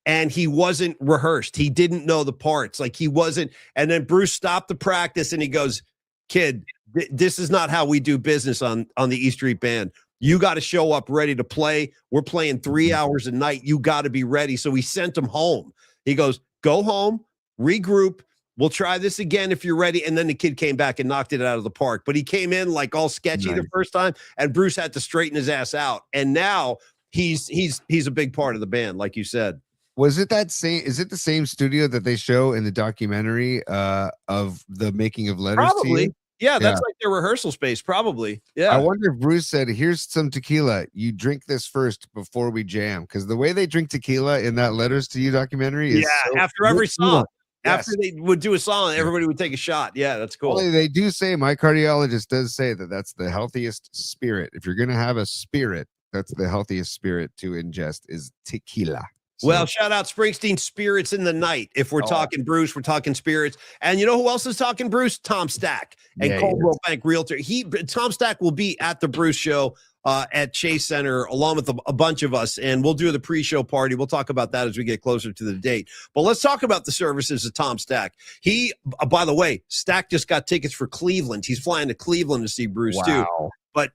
And he wasn't rehearsed. He didn't know the parts. Like he wasn't. And then Bruce stopped the practice and he goes, kid, this is not how we do business on the E Street Band. You got to show up ready to play. We're playing 3 hours a night. You got to be ready. So he sent him home. He goes, go home, regroup. We'll try this again if you're ready. And then the kid came back and knocked it out of the park. But he came in like all sketchy the first time. And Bruce had to straighten his ass out. And now he's a big part of the band, like you said. Was it that same? Is it the same studio that they show in the documentary of the making of Letters to You? Yeah, that's like their rehearsal space, probably. Yeah. I wonder if Bruce said, "Here's some tequila. You drink this first before we jam." Because the way they drink tequila in that Letters to You documentary is after every song. Yes. After they would do a song, everybody would take a shot. Yeah, that's cool. Only they do say, my cardiologist does say that that's the healthiest spirit. If you're going to have a spirit, that's the healthiest spirit to ingest is tequila. So, Well, shout out Springsteen, Spirits in the Night. If we're talking Bruce, we're talking spirits. And you know who else is talking Bruce? Tom Stack and Coldwell Bank Realtor. Tom Stack will be at the Bruce show at Chase Center along with a bunch of us, and we'll do the pre-show party. We'll talk about that as we get closer to the date. But let's talk about the services of Tom Stack. He, by the way, Stack just got tickets for Cleveland. He's flying to Cleveland to see Bruce too. But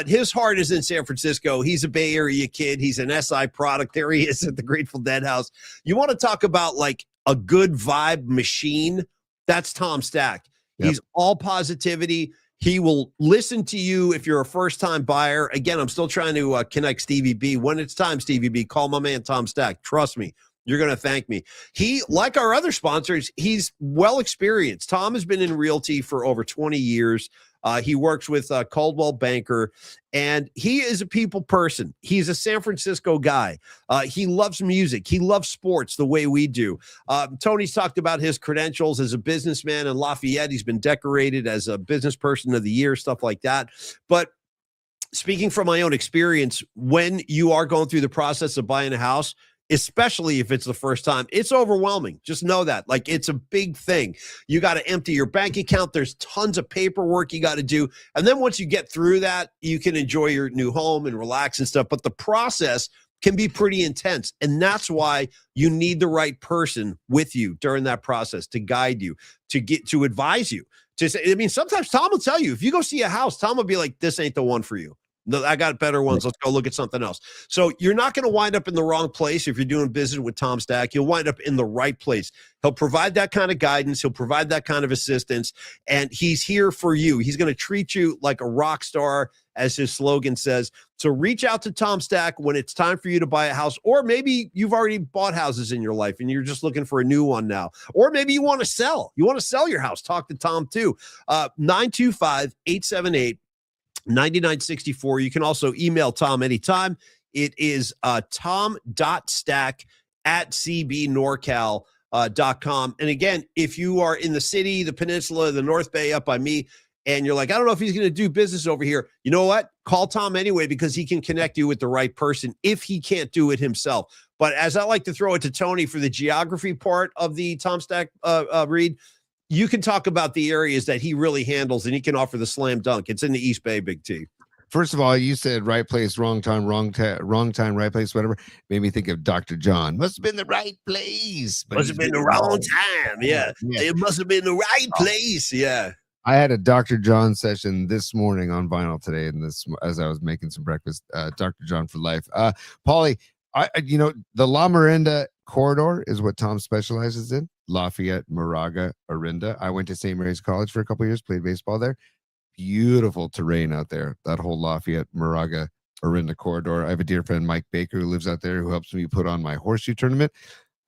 his heart is in San Francisco. He's a Bay Area kid. He's an SI product. There he is at the Grateful Dead house. You want to talk about like a good vibe machine? That's Tom Stack. Yep. He's all positivity. He will listen to you if you're a first-time buyer. Again, I'm still trying to connect Stevie B. When it's time, Stevie B, call my man Tom Stack. Trust me. You're going to thank me. He, like our other sponsors, he's well experienced. Tom has been in realty for over 20 years. He works with Coldwell Banker, and he is a people person. He's a San Francisco guy. He loves music. He loves sports the way we do. Tony's talked about his credentials as a businessman in Lafayette. He's been decorated as a business person of the year, stuff like that. But speaking from my own experience, when you are going through the process of buying a house, especially if it's the first time, it's overwhelming. Just know that. Like, it's a big thing. You got to empty your bank account. There's tons of paperwork you got to do. And then once you get through that, you can enjoy your new home and relax and stuff. But the process can be pretty intense. And that's why you need the right person with you during that process to guide you, to advise you. Sometimes Tom will tell you, if you go see a house, Tom will be like, this ain't the one for you. No, I got better ones. Let's go look at something else. So you're not going to wind up in the wrong place if you're doing business with Tom Stack. You'll wind up in the right place. He'll provide that kind of guidance. He'll provide that kind of assistance, and he's here for you. He's going to treat you like a rock star, as his slogan says. So reach out to Tom Stack when it's time for you to buy a house, or maybe you've already bought houses in your life and you're just looking for a new one now, or maybe you want to sell. You want to sell your house. Talk to Tom too. 925-878 9964. You can also email Tom anytime. It is tom.stack@cbnorcal.com. And again, if you are in the city, the peninsula, the North Bay up by me, and you're like, I don't know if he's going to do business over here, you know what? Call Tom anyway, because he can connect you with the right person if he can't do it himself. But as I like to throw it to Tony for the geography part of the Tom Stack read, you can talk about the areas that he really handles, and he can offer the slam dunk. It's in the East Bay, Big T. First of all, you said right place, wrong time, right place, whatever. Made me think of Dr. John. Must have been the right place. Must have been the wrong time. Yeah. It must have been the right place. Yeah. I had a Dr. John session this morning on vinyl today, and this as I was making some breakfast. Dr. John for life. Paulie, the La Miranda corridor is what Tom specializes in. Lafayette, Moraga, Orinda. I went to St. Mary's College for a couple of years, played baseball there. Beautiful terrain out there. That whole Lafayette, Moraga, Orinda corridor. I have a dear friend, Mike Baker, who lives out there, who helps me put on my horseshoe tournament.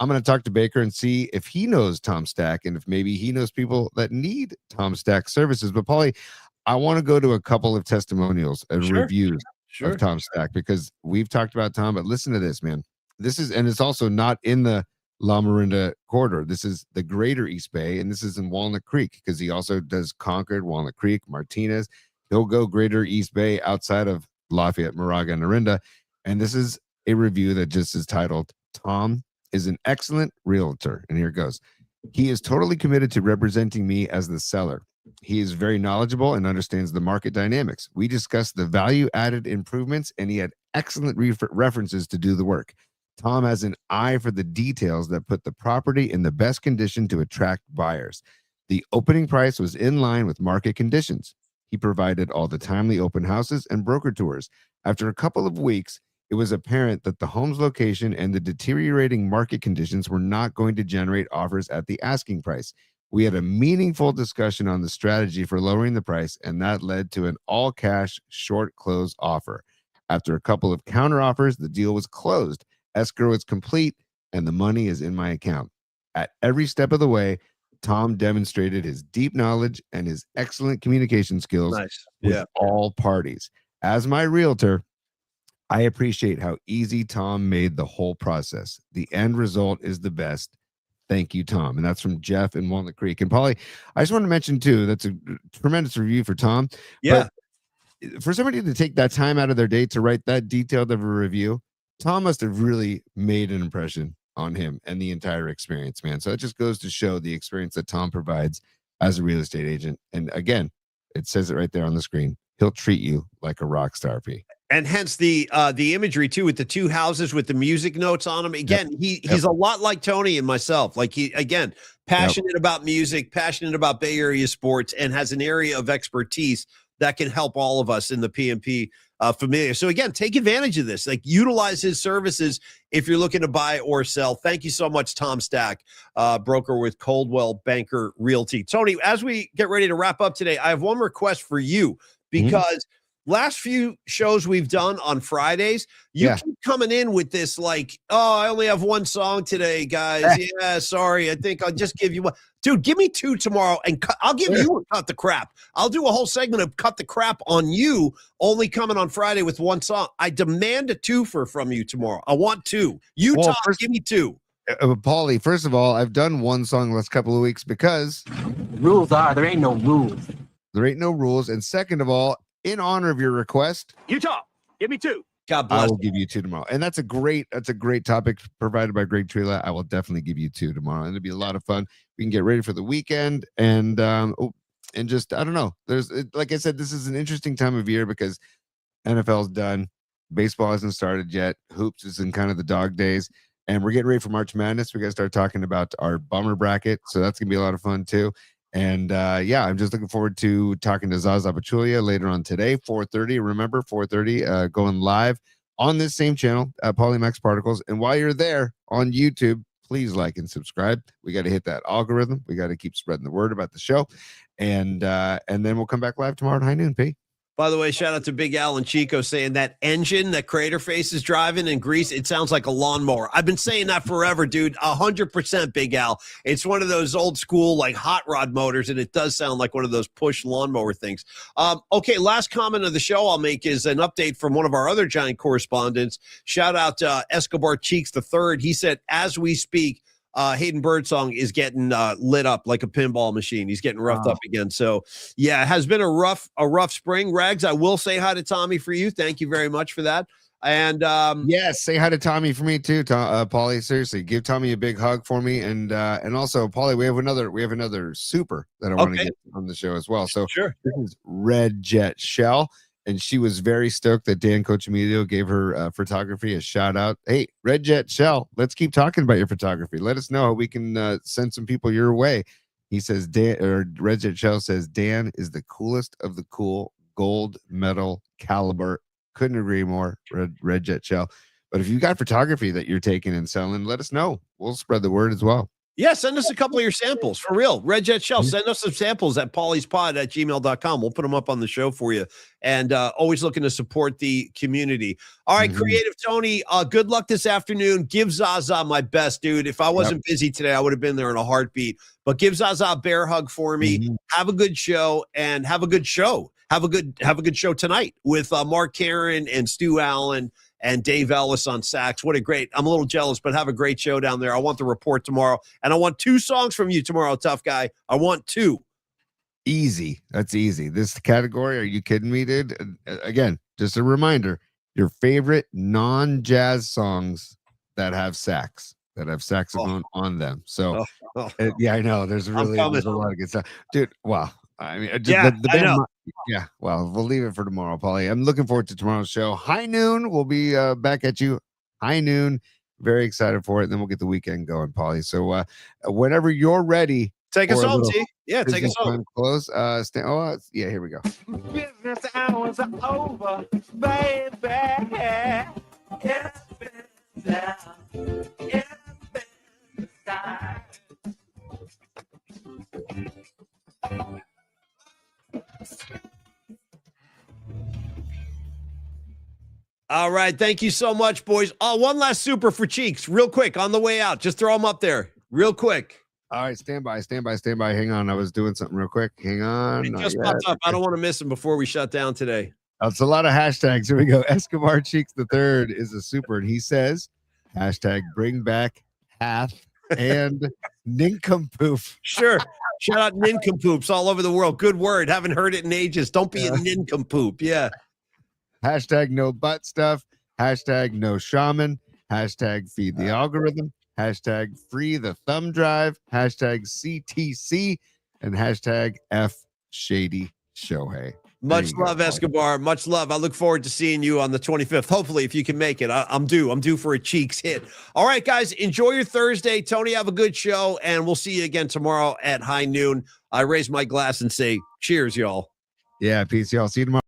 I'm going to talk to Baker and see if he knows Tom Stack and if maybe he knows people that need Tom Stack services. But Paulie, I want to go to a couple of testimonials and reviews of Tom Stack, because we've talked about Tom, but listen to this, man. And it's also not in the La Miranda corridor. This is the greater East Bay, and this is in Walnut Creek, because he also does Concord, Walnut Creek, Martinez. He'll go greater East Bay outside of Lafayette, Moraga, and Orinda. And this is a review that just is titled, Tom is an excellent realtor. And here it goes. He is totally committed to representing me as the seller. He is very knowledgeable and understands the market dynamics. We discussed the value-added improvements, and he had excellent references to do the work. Tom has an eye for the details that put the property in the best condition to attract buyers. The opening price was in line with market conditions. He provided all the timely open houses and broker tours. After a couple of weeks, it was apparent that the home's location and the deteriorating market conditions were not going to generate offers at the asking price. We had a meaningful discussion on the strategy for lowering the price, and that led to an all-cash short close offer. After a couple of counter offers, the deal was closed. Escrow is complete, and the money is in my account. At every step of the way, Tom demonstrated his deep knowledge and his excellent communication skills Nice. with Yeah. all parties. As my realtor, I appreciate how easy Tom made the whole process. The end result is the best. Thank you, Tom. And that's from Jeff in Walnut Creek. And Polly, I just want to mention too, that's a tremendous review for Tom. Yeah. But for somebody to take that time out of their day to write that detailed of a review, Tom must have really made an impression on him and the entire experience, man. So it just goes to show the experience that Tom provides as a real estate agent. And again, it says it right there on the screen. He'll treat you like a rock star, P. And hence the imagery too, with the two houses with the music notes on them. Again, he's a lot like Tony and myself. Like passionate about music, passionate about Bay Area sports, and has an area of expertise that can help all of us in the PMP familiar. So again, take advantage of this. Like, utilize his services if you're looking to buy or sell. Thank you so much, Tom Stack, broker with Coldwell Banker Realty. Tony, as we get ready to wrap up today, I have one request for you, because last few shows we've done on Fridays, you keep coming in with this like, oh, I only have one song today, guys. Yeah, sorry. I think I'll just give you one. Dude, give me two tomorrow, and I'll give you a cut the crap. I'll do a whole segment of cut the crap on you, only coming on Friday with one song. I demand a twofer from you tomorrow. I want two. Tom, give me two. Paulie, first of all, I've done one song the last couple of weeks because rules are there ain't no rules. There ain't no rules. And second of all, in honor of your request, Utah, give me two. God bless. I will give you two tomorrow. And that's a great topic provided by Greg Trela. I will definitely give you two tomorrow. And it'll be a lot of fun. We can get ready for the weekend. And just, I don't know. Like I said, this is an interesting time of year because NFL's done. Baseball hasn't started yet. Hoops is in kind of the dog days. And we're getting ready for March Madness. We got to start talking about our bummer bracket. So that's going to be a lot of fun too. And I'm just looking forward to talking to Zaza Pachulia later on today, 4:30. Remember, 4:30, going live on this same channel, Polymax Particles. And while you're there on YouTube, please like and subscribe. We got to hit that algorithm. We got to keep spreading the word about the show. And then we'll come back live tomorrow at high noon, P. By the way, shout out to Big Al and Chico saying that engine that Crater Face is driving in Greece, it sounds like a lawnmower. I've been saying that forever, dude. 100%, Big Al. It's one of those old school, like, hot rod motors, and it does sound like one of those push lawnmower things. Okay, last comment of the show I'll make is an update from one of our other giant correspondents. Shout out to Escobar Cheeks III. He said, as we speak, Hayden Birdsong is getting lit up like a pinball machine. He's getting roughed up again. So yeah, it has been a rough spring. Rags, I will say hi to Tommy for you. Thank you very much for that. And yes, say hi to Tommy for me too, Paulie. Seriously, give Tommy a big hug for me. And also, Paulie, we have another super that I want to get on the show as well. So sure, this is Red Jet Shell. And she was very stoked that Dan Cochemilio gave her photography a shout out. Hey, Red Jet Shell, let's keep talking about your photography. Let us know how we can send some people your way. He says, Red Jet Shell says, Dan is the coolest of the cool, gold medal caliber. Couldn't agree more, Red Jet Shell. But if you got photography that you're taking and selling, let us know. We'll spread the word as well. Yeah, send us a couple of your samples for real. Red Jet Shell, send us some samples at paulyspod@gmail.com. We'll put them up on the show for you. And always looking to support the community. All right, Creative Tony, good luck this afternoon. Give Zaza my best, dude. If I wasn't busy today, I would have been there in a heartbeat. But give Zaza a bear hug for me. Have a good show and have a good show. Have a good show tonight with Mark Karen and Stu Allen and Dave Ellis on sax. I'm a little jealous, but have a great show down there. I want the report tomorrow. And I want two songs from you tomorrow, tough guy. I want two. Easy. That's easy. This category, are you kidding me, dude? Again, just a reminder, your favorite non-jazz songs that have sax, that have saxophone on them. So, I know. There's a lot of good stuff. Dude, wow. I mean, the band, I know. Yeah, well, we'll leave it for tomorrow, Paulie. I'm looking forward to tomorrow's show. High noon, we'll be back at you. High noon, very excited for it. And then we'll get the weekend going, Paulie. So whenever you're ready, take us home, T. Yeah, take us home. Close. Here we go. Business hours are over, baby. It's been down. It's been time. All right. Thank you so much, boys. Oh, one last super for Cheeks real quick on the way out. Just throw them up there real quick. All right, stand by. Hang on. I was doing something real quick. Hang on. It Not just yet. popped up. I don't want to miss him before we shut down today. It's a lot of hashtags. Here we go. Escobar Cheeks the Third is a super, and he says, hashtag bring back Hath and nincompoop. Sure. Shout out nincompoops all over the world. Good word. Haven't heard it in ages. Don't be a nincompoop. Yeah. Hashtag no butt stuff. Hashtag no shaman. Hashtag feed the algorithm. Hashtag free the thumb drive. Hashtag CTC. And hashtag F Shady Shohei. Much love, Escobar. Much love. I look forward to seeing you on the 25th. Hopefully, if you can make it. I'm due for a Cheeks hit. All right, guys, enjoy your Thursday. Tony, have a good show, and we'll see you again tomorrow at high noon. I raise my glass and say cheers, y'all. Yeah, peace, y'all. See you tomorrow.